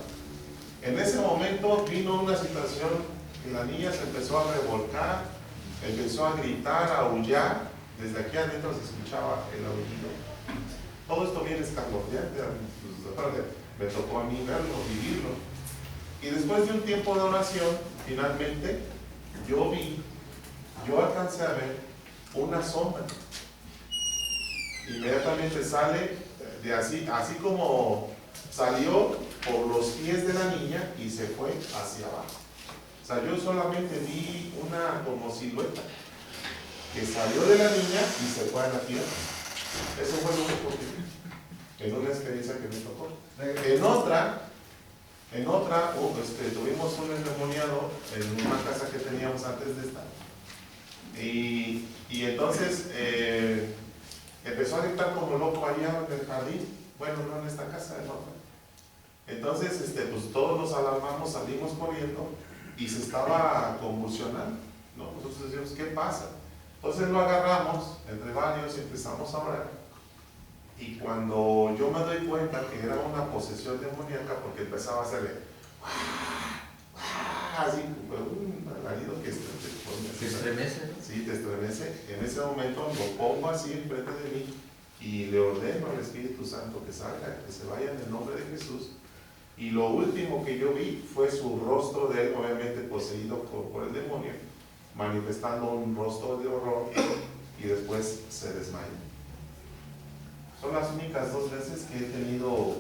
En ese momento vino una situación que la niña se empezó a revolcar, empezó a gritar, a aullar. Desde aquí adentro se escuchaba el aullido. Todo esto viene escalofriante. Me tocó a mí verlo, vivirlo. Y después de un tiempo de oración, finalmente yo alcancé a ver una sombra. inmediatamente sale de así como salió por los pies de la niña y se fue hacia abajo. O sea, yo solamente vi una como silueta que salió de la niña y se fue a la tierra. Eso fue lo único que vi en una experiencia que me tocó. En otra tuvimos un endemoniado en una casa que teníamos antes de esta. Y entonces empezó a gritar como loco allá en el jardín. Bueno, no en esta casa, en otra. Entonces, pues todos nos alarmamos, salimos corriendo y se estaba convulsionando, ¿no? Nosotros decimos, ¿qué pasa? Entonces lo agarramos entre varios y empezamos a orar. Y cuando yo me doy cuenta que era una posesión demoníaca, porque empezaba a hacerle así, un alarido que te estremece. Sí, te estremece. En ese momento lo pongo así enfrente de mí y le ordeno al Espíritu Santo que salga, que se vaya en el nombre de Jesús. Y lo último que yo vi fue su rostro de él, obviamente poseído por el demonio, manifestando un rostro de horror y después se desmaya. Son las únicas 2 veces que he tenido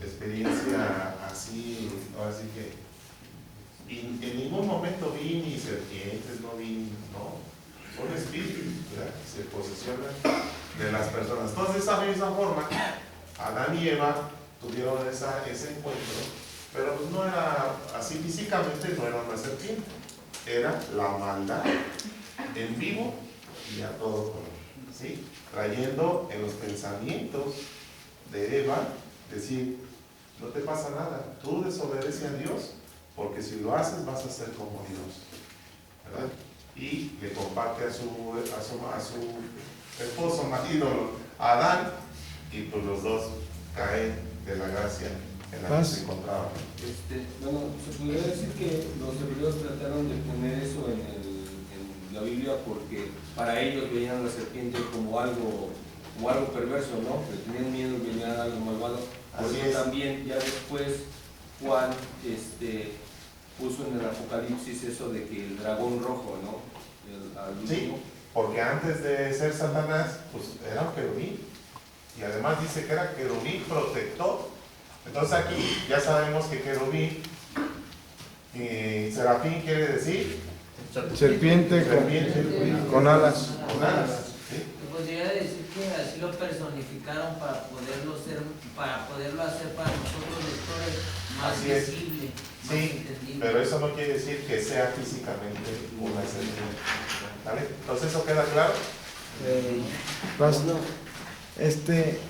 experiencia así, así que en ningún momento vi ni serpientes, no vi, no, son espíritus, ¿verdad? Se posesionan de las personas. Entonces, de esa misma forma, Adán y Eva tuvieron ese encuentro, pero pues no era así físicamente, no era una serpiente, era la maldad en vivo y a todo color, ¿sí? Trayendo en los pensamientos de Eva, decir, no te pasa nada, tú desobedeces a Dios, porque si lo haces vas a ser como Dios, ¿verdad? Y le comparte a su esposo, ídolo, a Adán, y pues los dos caen de la gracia en la que se encontraban. Bueno, se podría decir que los hebreos trataron de poner eso en la Biblia porque para ellos veían la serpiente como algo perverso, ¿no? Que tenían miedo de veían algo malvado. Por eso también ya después Juan puso en el Apocalipsis eso de que el dragón rojo, ¿no? Sí, porque antes de ser Satanás, pues era un querubín. Y además dice que era querubín protector. Entonces aquí ya sabemos que querubín y serafín quiere decir serpiente con alas. Con alas, ¿sí? Podría decir que así lo personificaron para poderlo hacer para nosotros lectores más así visible, más sí, entendible. pero eso no quiere decir que sea físicamente una serpiente. ¿Vale? Entonces, ¿eso queda claro?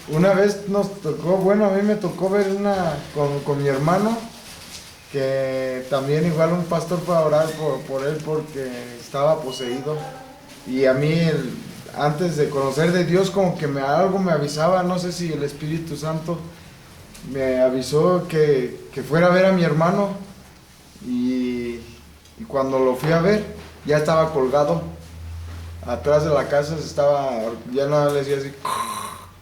Una vez nos tocó, bueno, a mí me tocó ver con mi hermano, que también igual un pastor fue a orar por él porque estaba poseído. Y a mí, antes de conocer de Dios, como que algo me avisaba, no sé si el Espíritu Santo me avisó que fuera a ver a mi hermano. Y cuando lo fui a ver, ya estaba colgado atrás de la casa, ya nada le decía así,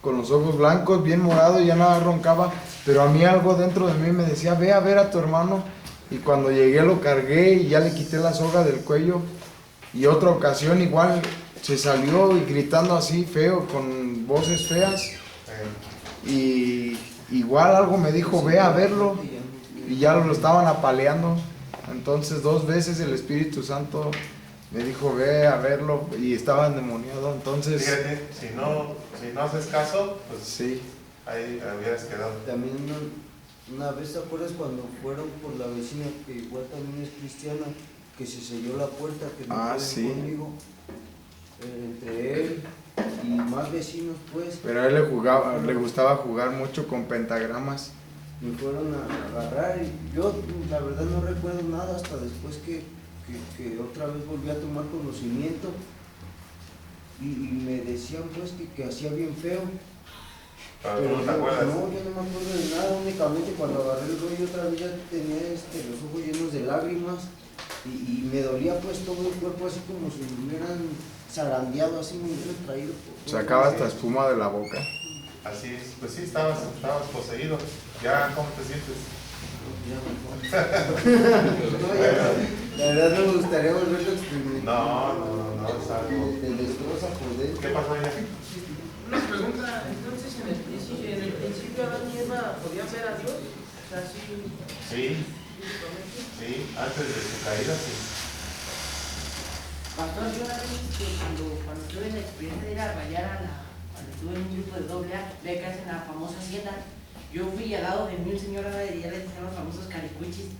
con los ojos blancos, bien morado, ya nada roncaba, pero a mí algo dentro de mí me decía, ve a ver a tu hermano. Y cuando llegué lo cargué y ya le quité la soga del cuello. Y otra ocasión igual se salió y gritando así feo, con voces feas. Y igual algo me dijo, ve a verlo. Y ya lo estaban apaleando. Entonces 2 veces el Espíritu Santo me dijo, ve a verlo, y estaba endemoniado. Entonces, fíjate, si no haces caso, pues sí, ahí hubieras quedado. También una vez, ¿te acuerdas cuando fueron por la vecina, que igual también es cristiana, que se selló la puerta, que no pueden sí, conmigo, entre él y más vecinos, pues? Pero a él le gustaba jugar mucho con pentagramas. Me fueron a agarrar y yo la verdad no recuerdo nada hasta después que otra vez volví a tomar conocimiento y me decían pues que hacía bien feo. Pero ¿no te acuerdas? No, yo no me acuerdo de nada, únicamente cuando agarré el rollo otra vez ya tenía los ojos llenos de lágrimas y me dolía pues todo el cuerpo así como si me hubieran zarandeado, así me hubieran traído. Sacaba hasta espuma de la boca. Así es, pues sí, estabas poseído. ¿Ya cómo te sientes? La verdad no me gustaría volverlo a experimentar. No, es algo. Te destroza por dentro. ¿Qué pasó allá? pregunta, entonces en el principio Adán y Eva podían ver a Dios, o sea, sí, antes de su caída, sí. Pastor, yo una vez cuando tuve la experiencia de ir a rayar cuando estuve en un grupo de AA, ve que hacen la famosa hacienda, yo fui al lado de mí, un señor ya le decían los famosos caricuichis,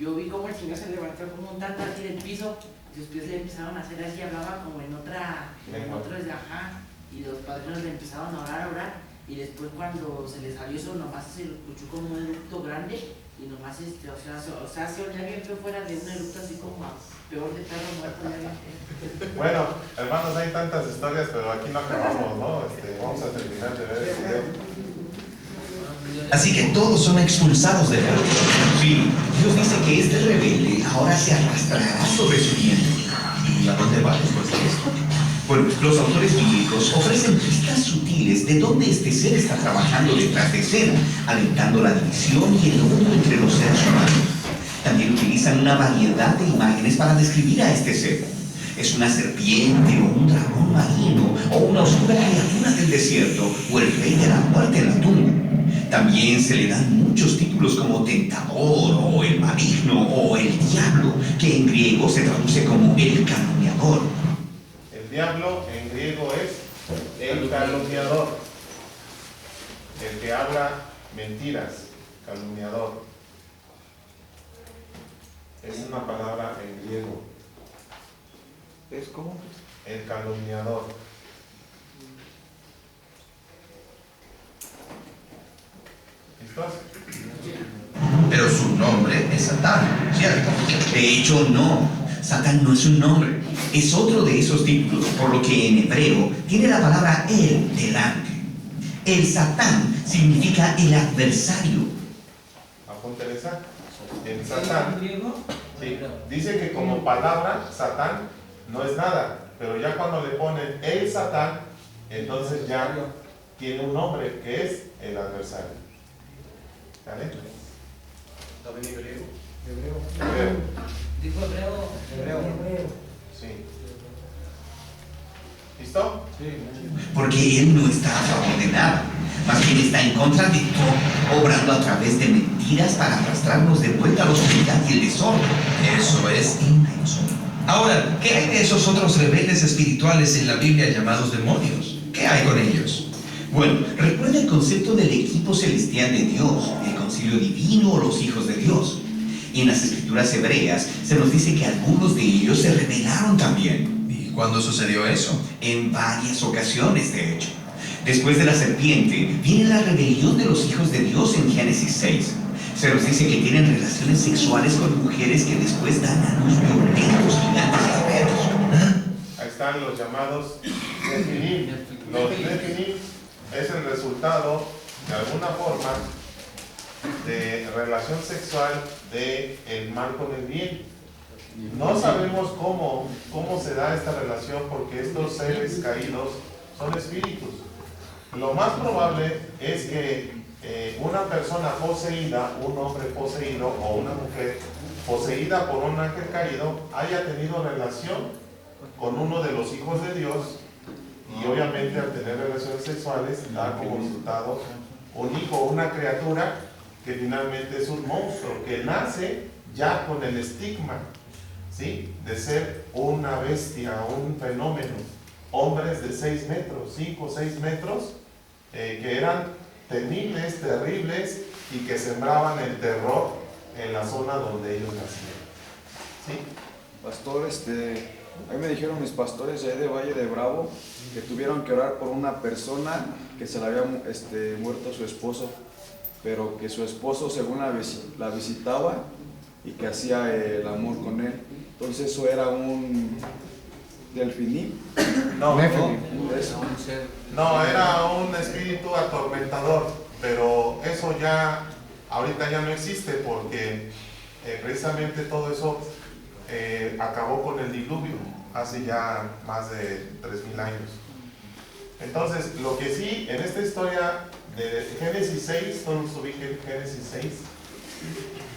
yo vi como el señor se levantó como un tanto así del piso, y sus pies le empezaron a hacer así, hablaba como en otro desgajá, y los padrinos le empezaron a orar, y después cuando se le salió eso, nomás se escuchó como un eructo grande, y nomás o sea, se olía bien feo fuera de un eructo así como peor de perro muerto, ya bien feo. Bueno, hermanos, hay tantas historias, pero aquí no acabamos, ¿no? Vamos a terminar de ver el video. Así que todos son expulsados del mundo. Sí, Dios dice que este rebelde ahora se arrastrará sobre su vientre. ¿Y a dónde va después de esto? Bueno, los autores bíblicos ofrecen pistas sutiles de dónde este ser está trabajando detrás de escena, alentando la división y el odio entre los seres humanos. También utilizan una variedad de imágenes para describir a este ser. Es una serpiente o un dragón marino o una oscura criatura del desierto o el rey de la muerte en la tumba. También se le dan muchos títulos como tentador o el maligno o el diablo, que en griego se traduce como el calumniador. El diablo en griego es el calumniador, el que habla mentiras, calumniador. Es una palabra en griego. ¿Es cómo? El calumniador. ¿Listos? Pero su nombre es Satán, ¿cierto? De hecho, no. Satán no es un nombre. Es otro de esos títulos, por lo que en hebreo tiene la palabra el delante. El Satán significa el adversario. Apúntale esa. El Satán. Sí, dice que como palabra, Satán no es nada, pero ya cuando le ponen el Satán, entonces ya tiene un nombre que es el adversario. ¿Vale? ¿También griego? Hebreo. ¿Dijo hebreo? Sí. ¿Listo? Sí. Porque él no está a favor de nada. Más bien está en contra de todo, obrando a través de mentiras para arrastrarnos de vuelta a la oscuridad y el desorden. Eso es inmenso. Ahora, ¿qué hay de esos otros rebeldes espirituales en la Biblia llamados demonios? ¿Qué hay con ellos? Bueno, recuerda el concepto del equipo celestial de Dios, el concilio divino o los hijos de Dios. Y en las escrituras hebreas se nos dice que algunos de ellos se rebelaron también. ¿Y cuándo sucedió eso? En varias ocasiones, de hecho. Después de la serpiente, viene la rebelión de los hijos de Dios en Génesis 6. Se nos dice que tienen relaciones sexuales con mujeres que después dan a luz violentos gigantes guerreros. Ahí están los llamados Nefilim. Los Nefilim es el resultado, de alguna forma, de relación sexual de el mal con el bien. No sabemos cómo se da esta relación porque estos seres caídos son espíritus. Lo más probable es que una persona poseída, un hombre poseído o una mujer poseída por un ángel caído haya tenido relación con uno de los hijos de Dios y obviamente al tener relaciones sexuales da como resultado un hijo o una criatura que finalmente es un monstruo que nace ya con el estigma, ¿sí?, de ser una bestia, un fenómeno. Hombres de 6 metros, 5 o 6 metros, que eran temibles, terribles y que sembraban el terror en la zona donde ellos nacieron. ¿Sí? Pastor, ahí me dijeron mis pastores de Valle de Bravo que tuvieron que orar por una persona que se le había muerto su esposo, pero que su esposo según la visitaba y que hacía el amor con él. Entonces eso era un delfiní. No, era un espíritu atormentador, pero eso ya ahorita ya no existe porque precisamente todo eso acabó con el diluvio hace ya más de 3,000 años. Entonces, lo que sí, en esta historia de Génesis 6, todos ubiquen Génesis 6,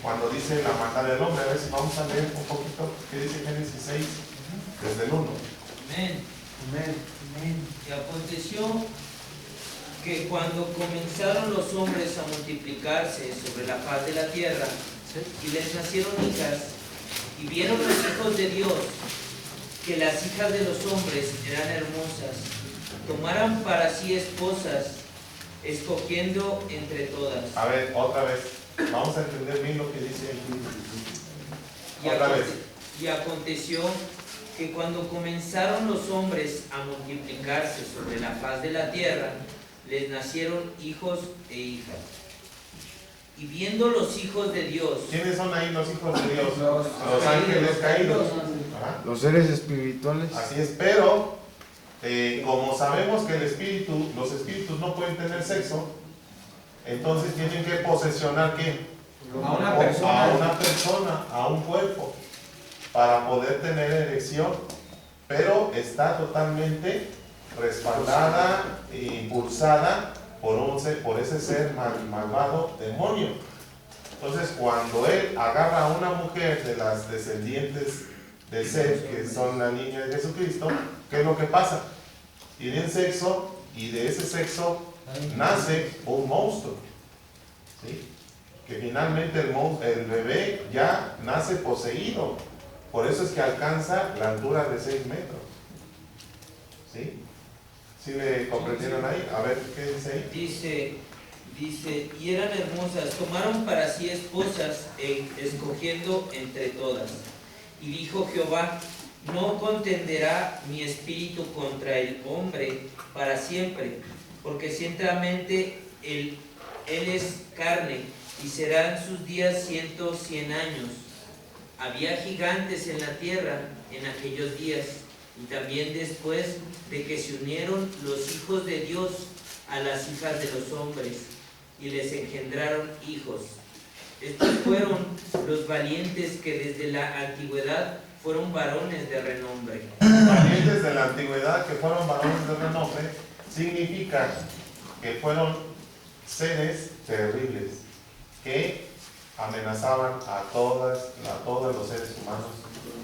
cuando dice la maldad del hombre, a ver si vamos a leer un poquito qué dice Génesis 6, desde el 1. Amén. Amén. Amén. Y aconteció que cuando comenzaron los hombres a multiplicarse sobre la faz de la tierra, y les nacieron hijas, y vieron los hijos de Dios, que las hijas de los hombres eran hermosas, tomaran para sí esposas, escogiendo entre todas. A ver, otra vez. Vamos a entender bien lo que dice aquí. Otra vez. Y aconteció que cuando comenzaron los hombres a multiplicarse sobre la faz de la tierra, les nacieron hijos e hijas. Y viendo los hijos de Dios. ¿Quiénes son ahí los hijos de Dios? Los ángeles caídos. ¿Ah? Los seres espirituales. Así es, pero como sabemos que los espíritus no pueden tener sexo, entonces tienen que posesionar ¿qué? A una persona. A una persona, a un cuerpo, para poder tener erección, pero está totalmente respaldada e impulsada por ese ser malvado demonio. Entonces, cuando él agarra a una mujer de las descendientes de Seth, que son la niña de Jesucristo, ¿qué es lo que pasa? Tienen sexo y de ese sexo nace un monstruo, ¿sí? Que finalmente el bebé ya nace poseído. Por eso es que alcanza la altura de 6 metros. ¿Sí? ¿Sí le comprendieron ahí? A ver, ¿qué dice ahí? Dice, y eran hermosas, tomaron para sí esposas, escogiendo entre todas. Y dijo Jehová, no contenderá mi espíritu contra el hombre para siempre, porque ciertamente él es carne, y serán sus días 100 años. Había gigantes en la tierra en aquellos días, y también después de que se unieron los hijos de Dios a las hijas de los hombres, y les engendraron hijos. Estos fueron los valientes que desde la antigüedad fueron varones de renombre. Valientes de la antigüedad que fueron varones de renombre significa que fueron seres terribles que amenazaban a todos los seres humanos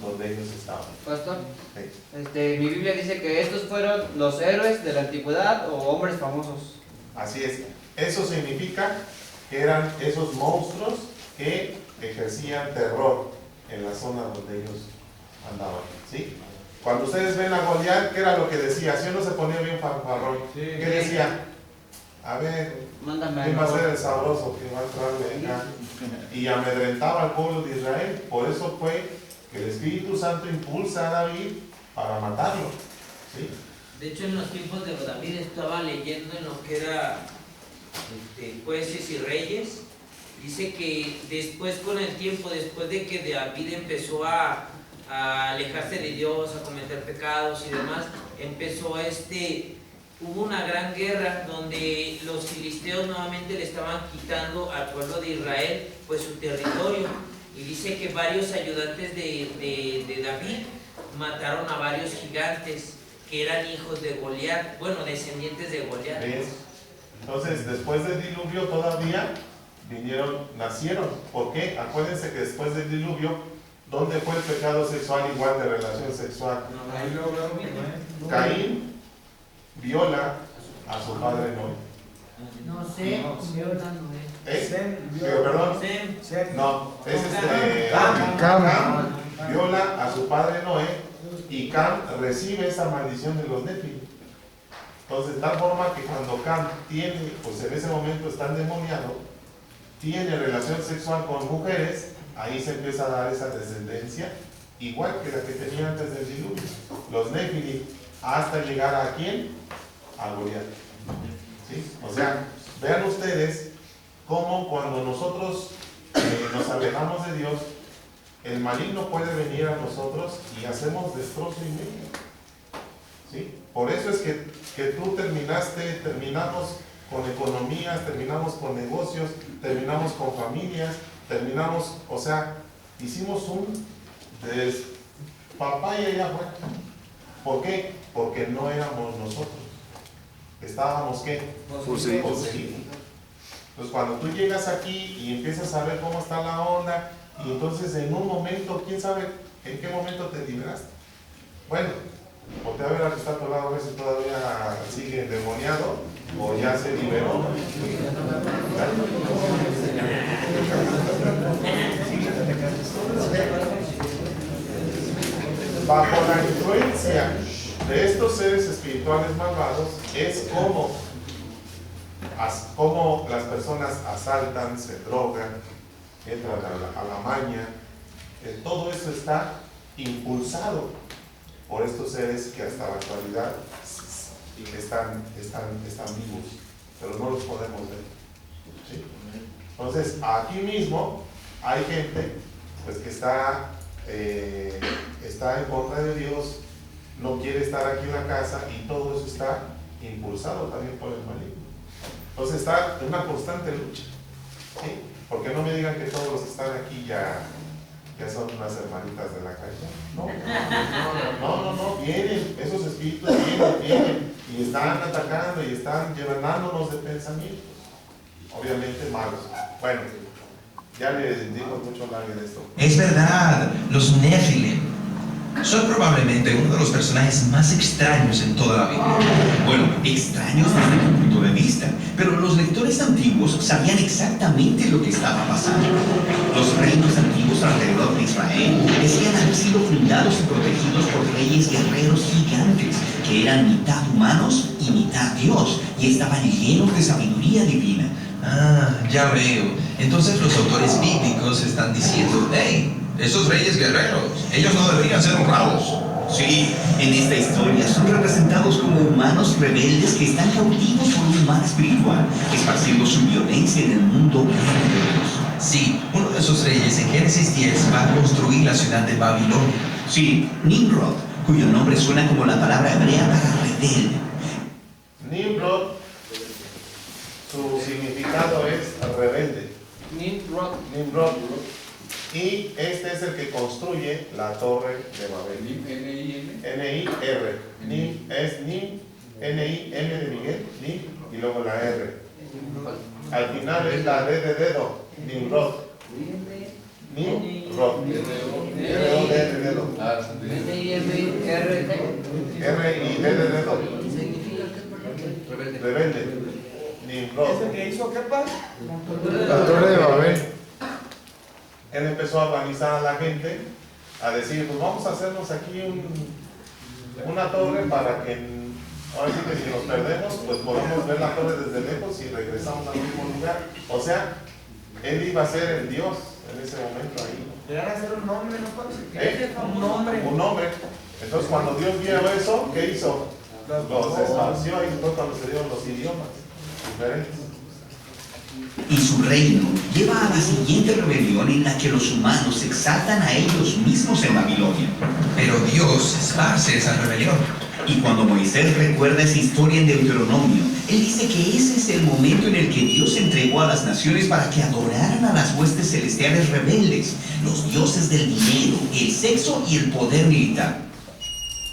donde ellos estaban. Pastor, sí. Mi Biblia dice que estos fueron los héroes de la antigüedad o hombres famosos. Así es. Eso significa que eran esos monstruos que ejercían terror en la zona donde ellos andaban, ¿sí? Cuando ustedes ven a Goliat, ¿qué era lo que decía? Si uno se ponía bien fanfarrón, ¿qué decía? A ver, ¿quién va a ser el sabroso que va a entrarle acá? Y amedrentaba al pueblo de Israel. Por eso fue que el Espíritu Santo impulsa a David para matarlo, ¿sí? De hecho, en los tiempos de David estaba leyendo en lo que era Jueces y Reyes. Dice que después, con el tiempo, después de que David empezó a alejarse de Dios, a cometer pecados y demás, hubo una gran guerra donde los filisteos nuevamente le estaban quitando al pueblo de Israel pues su territorio, y dice que varios ayudantes de David mataron a varios gigantes que eran hijos de Goliat, bueno, descendientes de Goliat. Entonces, después del diluvio todavía nacieron. ¿Por qué? Acuérdense que después del diluvio, ¿dónde fue el pecado sexual igual de relación sexual? Caín viola a su padre Noé. No sé, viola Perdón. No, es Cam viola a su padre Noé, y Cam recibe esa maldición de los Nefilim. Entonces, de tal forma que cuando Cam tiene, pues en ese momento está endemoniado, tiene relación sexual con mujeres, ahí se empieza a dar esa descendencia, igual que la que tenía antes del diluvio, los Nefilim, hasta llegar a ¿quién? A Goliat. ¿Sí? O sea, vean ustedes cómo cuando nosotros nos alejamos de Dios, el maligno puede venir a nosotros y hacemos destrozo inmediato. ¿Sí? Por eso es que tú terminamos con economías, terminamos con negocios, terminamos con familias, o sea, hicimos un papaya allá afuera. ¿Por qué? Porque no éramos nosotros. Estábamos, ¿qué? Poseídos. Entonces, cuando tú llegas aquí y empiezas a ver cómo está la onda, y entonces en un momento, quién sabe en qué momento te libraste. Bueno, voltea a ver al que está a tu lado, a ver si todavía sigue endemoniado, o ya se liberó. Bajo la influencia de estos seres espirituales malvados es como las personas asaltan, se drogan, entran a la maña. Todo eso está impulsado por estos seres que hasta la actualidad están vivos, pero no los podemos ver. ¿Sí? Entonces, aquí mismo hay gente pues, que está en contra de Dios, no quiere estar aquí en la casa y todo eso está impulsado también por el maligno. Entonces está en una constante lucha. ¿Sí? Porque no me digan que todos los que están aquí ya son unas hermanitas de la calle. No, vienen, esos espíritus vienen y están atacando y están llenándonos de pensamientos, obviamente malos. Bueno, ya les digo mucho largo de esto. Es verdad, los Nephilim son probablemente uno de los personajes más extraños en toda la Biblia. Bueno, extraños desde mi punto de vista, pero los lectores antiguos sabían exactamente lo que estaba pasando. Los reinos antiguos alrededor de Israel decían haber sido fundados y protegidos por reyes guerreros gigantes, que eran mitad humanos y mitad Dios, y estaban llenos de sabiduría divina. Ah, ya veo. Entonces los autores bíblicos están diciendo, hey, esos reyes guerreros, ellos no deberían ser honrados. Sí, en esta historia son representados como humanos rebeldes que están cautivos por un mal espiritual, esparciendo su violencia en el mundo lleno de Dios. Sí, uno de esos reyes en Génesis 10 va a construir la ciudad de Babilonia. Sí, Nimrod, cuyo nombre suena como la palabra hebrea para rebelde. Nimrod, su significado es rebelde. Nimrod. Y este es el que construye la torre de Babel. N-I-R. Nim es Nim, N-I-M de Miguel, Nim, y luego la R. Al final es la D de dedo, Nimrod. Nimrod. R-O-D de dedo. R-I-D de dedo. Rebelde. Nimrod. ¿Es el que hizo qué pasa? La torre de Babel. Él empezó a organizar a la gente, a decir, pues vamos a hacernos aquí una torre para que, ahora sí que si nos perdemos, pues podamos ver la torre desde lejos y regresamos al mismo lugar. O sea, él iba a ser el Dios en ese momento ahí. Le van a hacer un nombre, ¿no parece? Un nombre. Un nombre. Entonces cuando Dios vio eso, ¿qué hizo? Los esparció y entonces cuando se dieron los idiomas diferentes. Y su reino lleva a la siguiente rebelión en la que los humanos se exaltan a ellos mismos en Babilonia. Pero Dios esparce esa rebelión. Y cuando Moisés recuerda esa historia en Deuteronomio, él dice que ese es el momento en el que Dios entregó a las naciones para que adoraran a las huestes celestiales rebeldes, los dioses del dinero, el sexo y el poder militar.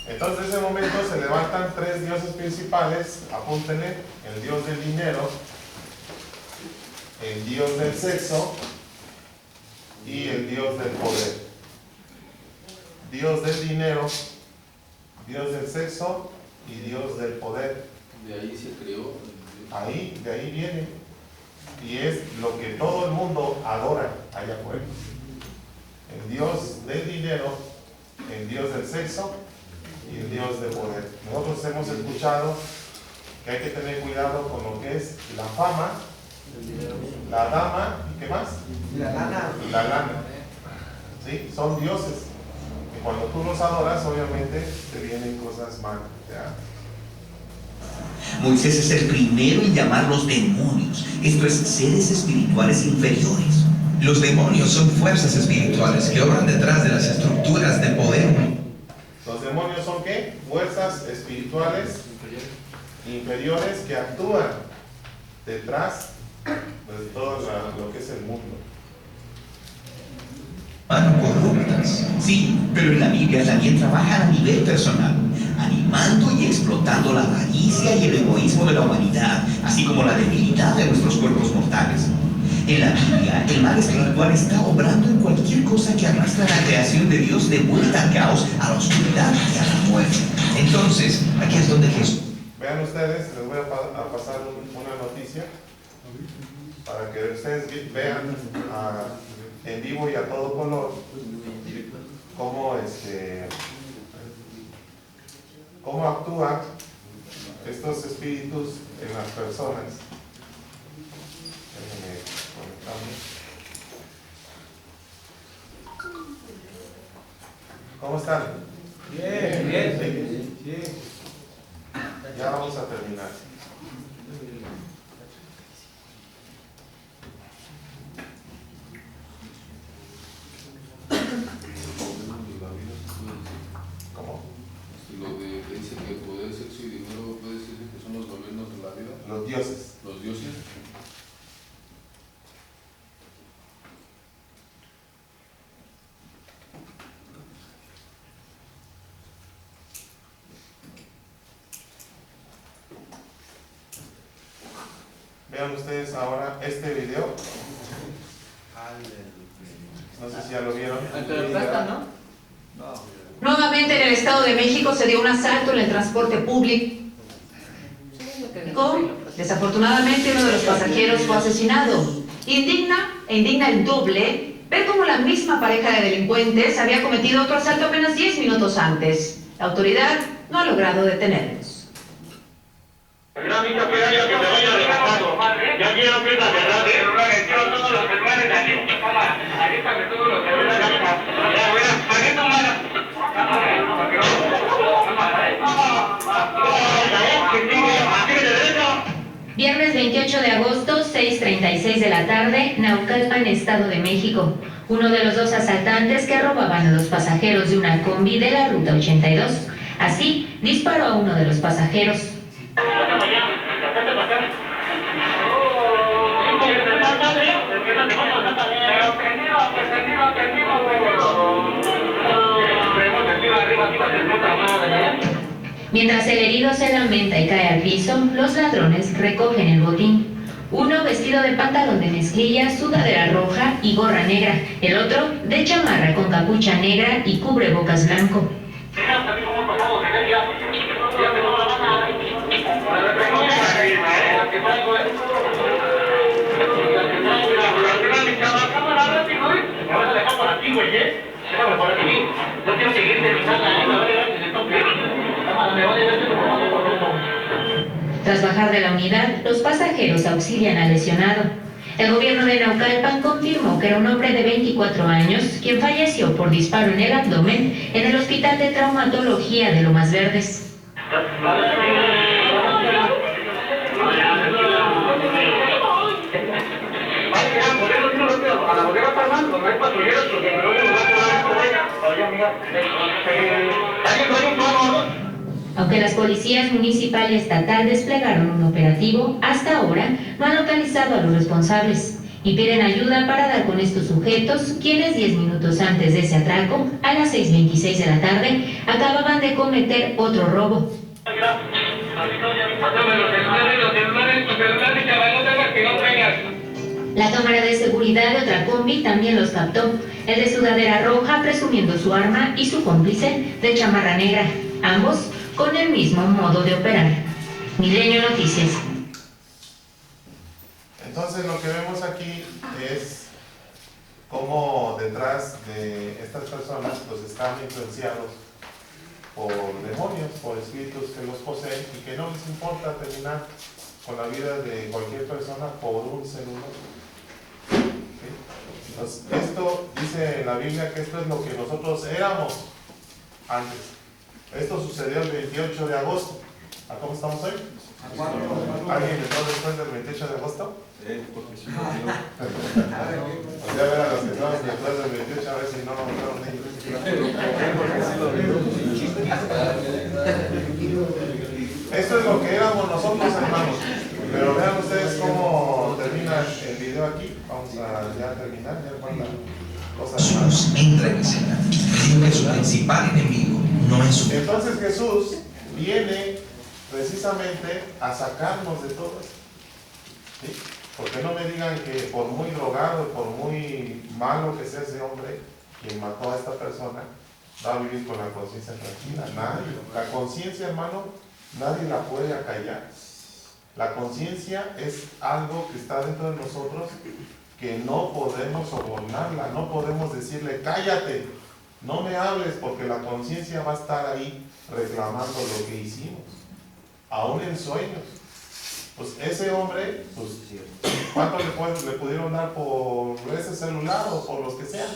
Entonces en ese momento se levantan tres dioses principales, apúntenle, el dios del dinero, el dios del sexo y el dios del poder. Dios del dinero, Dios del sexo y Dios del poder. De ahí se creó. De ahí viene. Y es lo que todo el mundo adora allá afuera. El Dios del dinero, el Dios del sexo y el Dios del poder. Nosotros hemos escuchado que hay que tener cuidado con lo que es la fama, la dama y ¿qué más? La lana. La lana. ¿Sí? Son dioses. Y cuando tú los adoras, obviamente te vienen cosas malas. ¿Ya? Moisés es el primero en llamarlos demonios, esto es, seres espirituales inferiores. Los demonios son fuerzas espirituales que obran detrás de las estructuras de poder. ¿Los demonios son qué? Fuerzas espirituales inferiores que actúan detrás de todo lo que es el mundo. Corruptas. Sí, pero en la Biblia también trabajan a nivel personal, animando y explotando la avaricia y el egoísmo de la humanidad, así como la debilidad de nuestros cuerpos mortales. En la Biblia, el mal espiritual está obrando en cualquier cosa que arrastra la creación de Dios de vuelta al caos, a la oscuridad y a la muerte. Entonces, aquí es donde Jesús Vean ustedes, les voy a pasar una noticia para que ustedes vean en vivo y a todo color cómo actúan estos espíritus en las personas. Déjenme conectarme. ¿Cómo están? Bien, bien. Bien. Ya vamos a terminar. ¿Cómo? Lo de que dice que poder, sexo y dinero puede decir que son los gobiernos de la vida. Los dioses. Los dioses. Vean ustedes ahora este video. No sé si ya lo vieron. Nuevamente en el Estado de México se dio un asalto en el transporte público. Desafortunadamente uno de los pasajeros fue asesinado. Indigna el doble ver cómo la misma pareja de delincuentes había cometido otro asalto apenas 10 minutos antes. La autoridad no ha logrado detenerlos. Ya quiero que es la verdad, quiero todos los hermanos de aquí, avísame todos los hermanos de Viernes 28 de agosto, 6:36 de la tarde, Naucalpan, Estado de México. Uno de los dos asaltantes que robaban a los pasajeros de una combi de la ruta 82. Así, disparó a uno de los pasajeros. Mientras el herido se lamenta y cae al piso, los ladrones recogen el botín. Uno vestido de pantalón de mezclilla, sudadera roja y gorra negra. El otro de chamarra con capucha negra y cubrebocas blanco. Tras bajar de la unidad, los pasajeros auxilian al lesionado. El gobierno de Naucalpan confirmó que era un hombre de 24 años quien falleció por disparo en el abdomen en el Hospital de Traumatología de Lomas Verdes. Aunque las policías municipal y estatal desplegaron un operativo, hasta ahora no han localizado a los responsables y piden ayuda para dar con estos sujetos, quienes 10 minutos antes de ese atraco, a las 6:26 de la tarde, acababan de cometer otro robo. La cámara de seguridad de otra combi también los captó, el de sudadera roja presumiendo su arma y su cómplice de chamarra negra, ambos con el mismo modo de operar. Milenio Noticias. Entonces lo que vemos aquí es cómo detrás de estas personas pues están influenciados por demonios, por espíritus que los poseen y que no les importa terminar con la vida de cualquier persona por un segundo. ¿Sí? Entonces, esto dice en la Biblia que esto es lo que nosotros éramos antes. Esto sucedió el 28 de agosto. ¿A cómo estamos hoy? ¿Alguien entró después del 28 de agosto? Porque si no, ya ver a los que estaban después del 28 a ver si no entraron ellos. Esto es lo que éramos nosotros, hermanos. Pero vean ustedes cómo termina el video aquí. Vamos a ya terminar, ya faltan cosas. Jesús entra en escena, diciendo que su principal enemigo no es su... Entonces Jesús viene precisamente a sacarnos de todo esto. ¿Sí? Porque no me digan que por muy drogado, por muy malo que sea ese hombre, quien mató a esta persona, va a vivir con la conciencia tranquila. Nadie. La conciencia, hermano, nadie la puede acallar. La conciencia es algo que está dentro de nosotros que no podemos sobornarla, no podemos decirle cállate, no me hables, porque la conciencia va a estar ahí reclamando lo que hicimos, aún en sueños. Pues ese hombre, pues, ¿cuánto le pudieron dar por ese celular o por los que sean?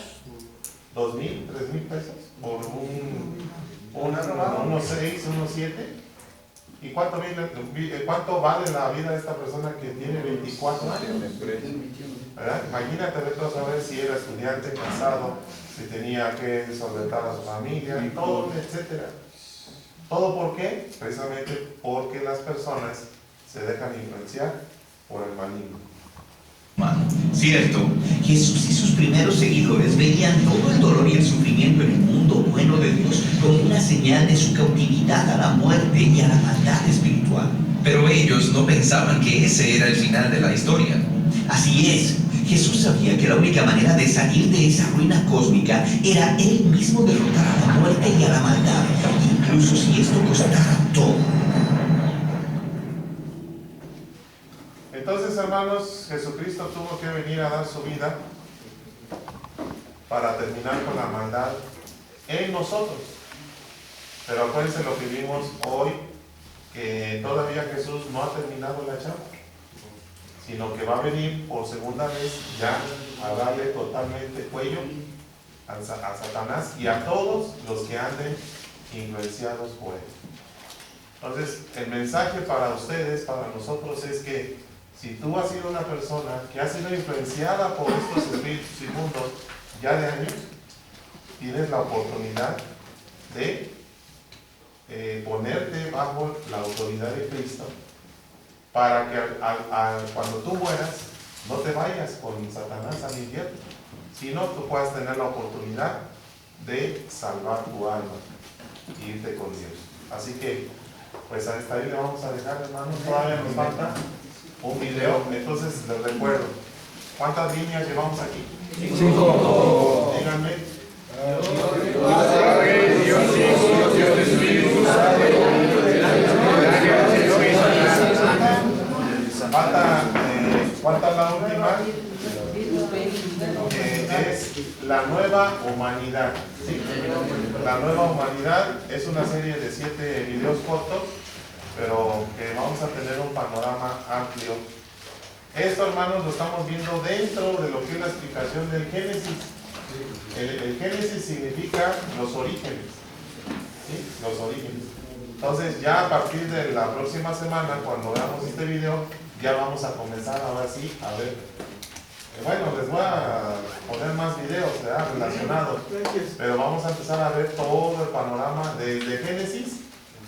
2,000, 3,000 pesos por unos 6, unos 7. ¿Y cuánto vale la vida de esta persona que tiene 24 años? ¿Verdad? Imagínate, vete a saber si era estudiante, casado, si tenía que solventar a su familia, y todo, etcétera. ¿Todo por qué? Precisamente porque las personas se dejan influenciar por el maligno. Cierto, Jesús y sus primeros seguidores veían todo el dolor y el sufrimiento en el mundo bueno de Dios como una señal de su cautividad a la muerte y a la maldad espiritual. Pero ellos no pensaban que ese era el final de la historia. Así es, Jesús sabía que la única manera de salir de esa ruina cósmica era Él mismo derrotar a la muerte y a la maldad, incluso si esto costara todo. Entonces, hermanos, Jesucristo tuvo que venir a dar su vida para terminar con la maldad en nosotros. Pero acuérdense lo que vimos hoy, que todavía Jesús no ha terminado la chamba, sino que va a venir por segunda vez ya a darle totalmente cuello a Satanás y a todos los que anden influenciados por él. Entonces, el mensaje para ustedes, para nosotros, es que si tú has sido una persona que ha sido influenciada por estos espíritus inmundos ya de años, tienes la oportunidad de ponerte bajo la autoridad de Cristo para que cuando tú mueras no te vayas con Satanás al infierno, sino tú puedas tener la oportunidad de salvar tu alma y irte con Dios. Así que, pues hasta ahí le vamos a dejar, hermanos. Todavía nos falta un video, entonces les recuerdo, ¿cuántas líneas llevamos aquí? 5. Díganme. Falta la última, que es la nueva humanidad. ¿Sí? La nueva humanidad es una serie de 7 videos cortos, pero que vamos a tener un panorama amplio. Esto, hermanos, lo estamos viendo dentro de lo que es la explicación del Génesis. El Génesis significa los orígenes. ¿Sí? Los orígenes. Entonces, ya a partir de la próxima semana, cuando veamos este video, ya vamos a comenzar ahora sí a ver. Bueno, les voy a poner más videos, ¿verdad?, relacionados, pero vamos a empezar a ver todo el panorama desde Génesis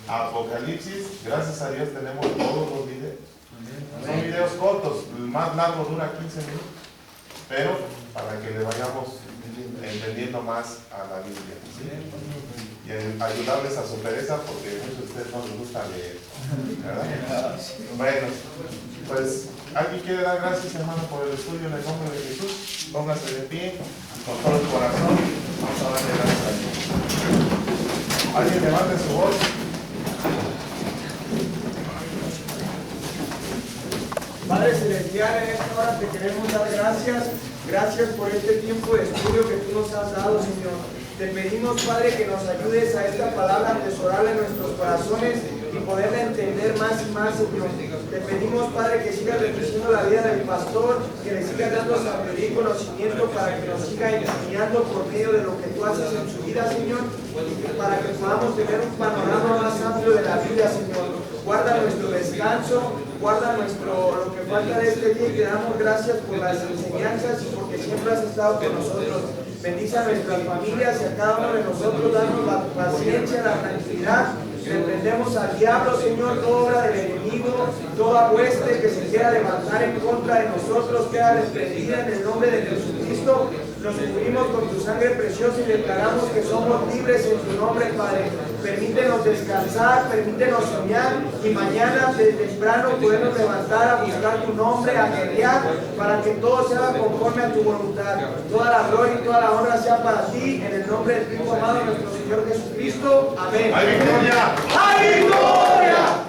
a Apocalipsis. Gracias a Dios tenemos todos los videos. Son videos cortos, el más largo dura 15 minutos, pero para que le vayamos entendiendo más a la Biblia, ¿sí? Y ayudarles a su pereza, porque a muchos de ustedes no les gusta leer, ¿verdad? Bueno, pues ¿alguien quiere dar gracias, hermano, por el estudio en el nombre de Jesús? Póngase de pie con todo el corazón. Vamos a darle gracias a Dios. ¿Alguien levante su voz? Padre Celestial, en esta hora te queremos dar gracias. Gracias por este tiempo de estudio que tú nos has dado, Señor. Te pedimos, Padre, que nos ayudes a esta palabra a atesorarla en nuestros corazones y poderla entender más y más, Señor. Te pedimos, Padre, que sigas bendiciendo la vida del pastor, que le sigas dando sabiduría y conocimiento para que nos siga enseñando por medio de lo que tú haces en su vida, Señor, y para que podamos tener un panorama más amplio de la vida, Señor. Guarda nuestro descanso, guarda lo que falta de este día, y te damos gracias por las enseñanzas y porque siempre has estado con nosotros. Bendice a nuestras familias y a cada uno de nosotros, danos la paciencia, la tranquilidad. Reprendemos al diablo, Señor, toda obra del enemigo, toda hueste que se quiera levantar en contra de nosotros, queda reprendida en el nombre de Jesucristo. Nos cubrimos con tu sangre preciosa y declaramos que somos libres en tu nombre, Padre. Permítenos descansar, permítenos soñar y mañana desde temprano podernos levantar a buscar tu nombre, a guerrear, para que todo se haga conforme a tu voluntad. Toda la gloria y toda la honra sea para ti, en el nombre del Hijo amado, nuestro Señor Jesucristo. Amén. ¡Hay victoria! ¡Hay victoria!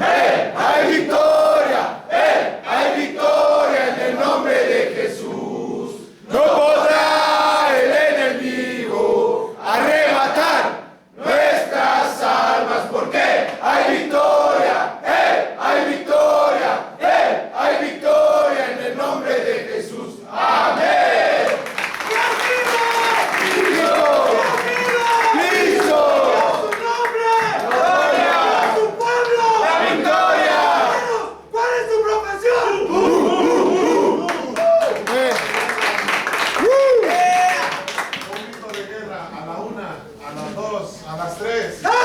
3.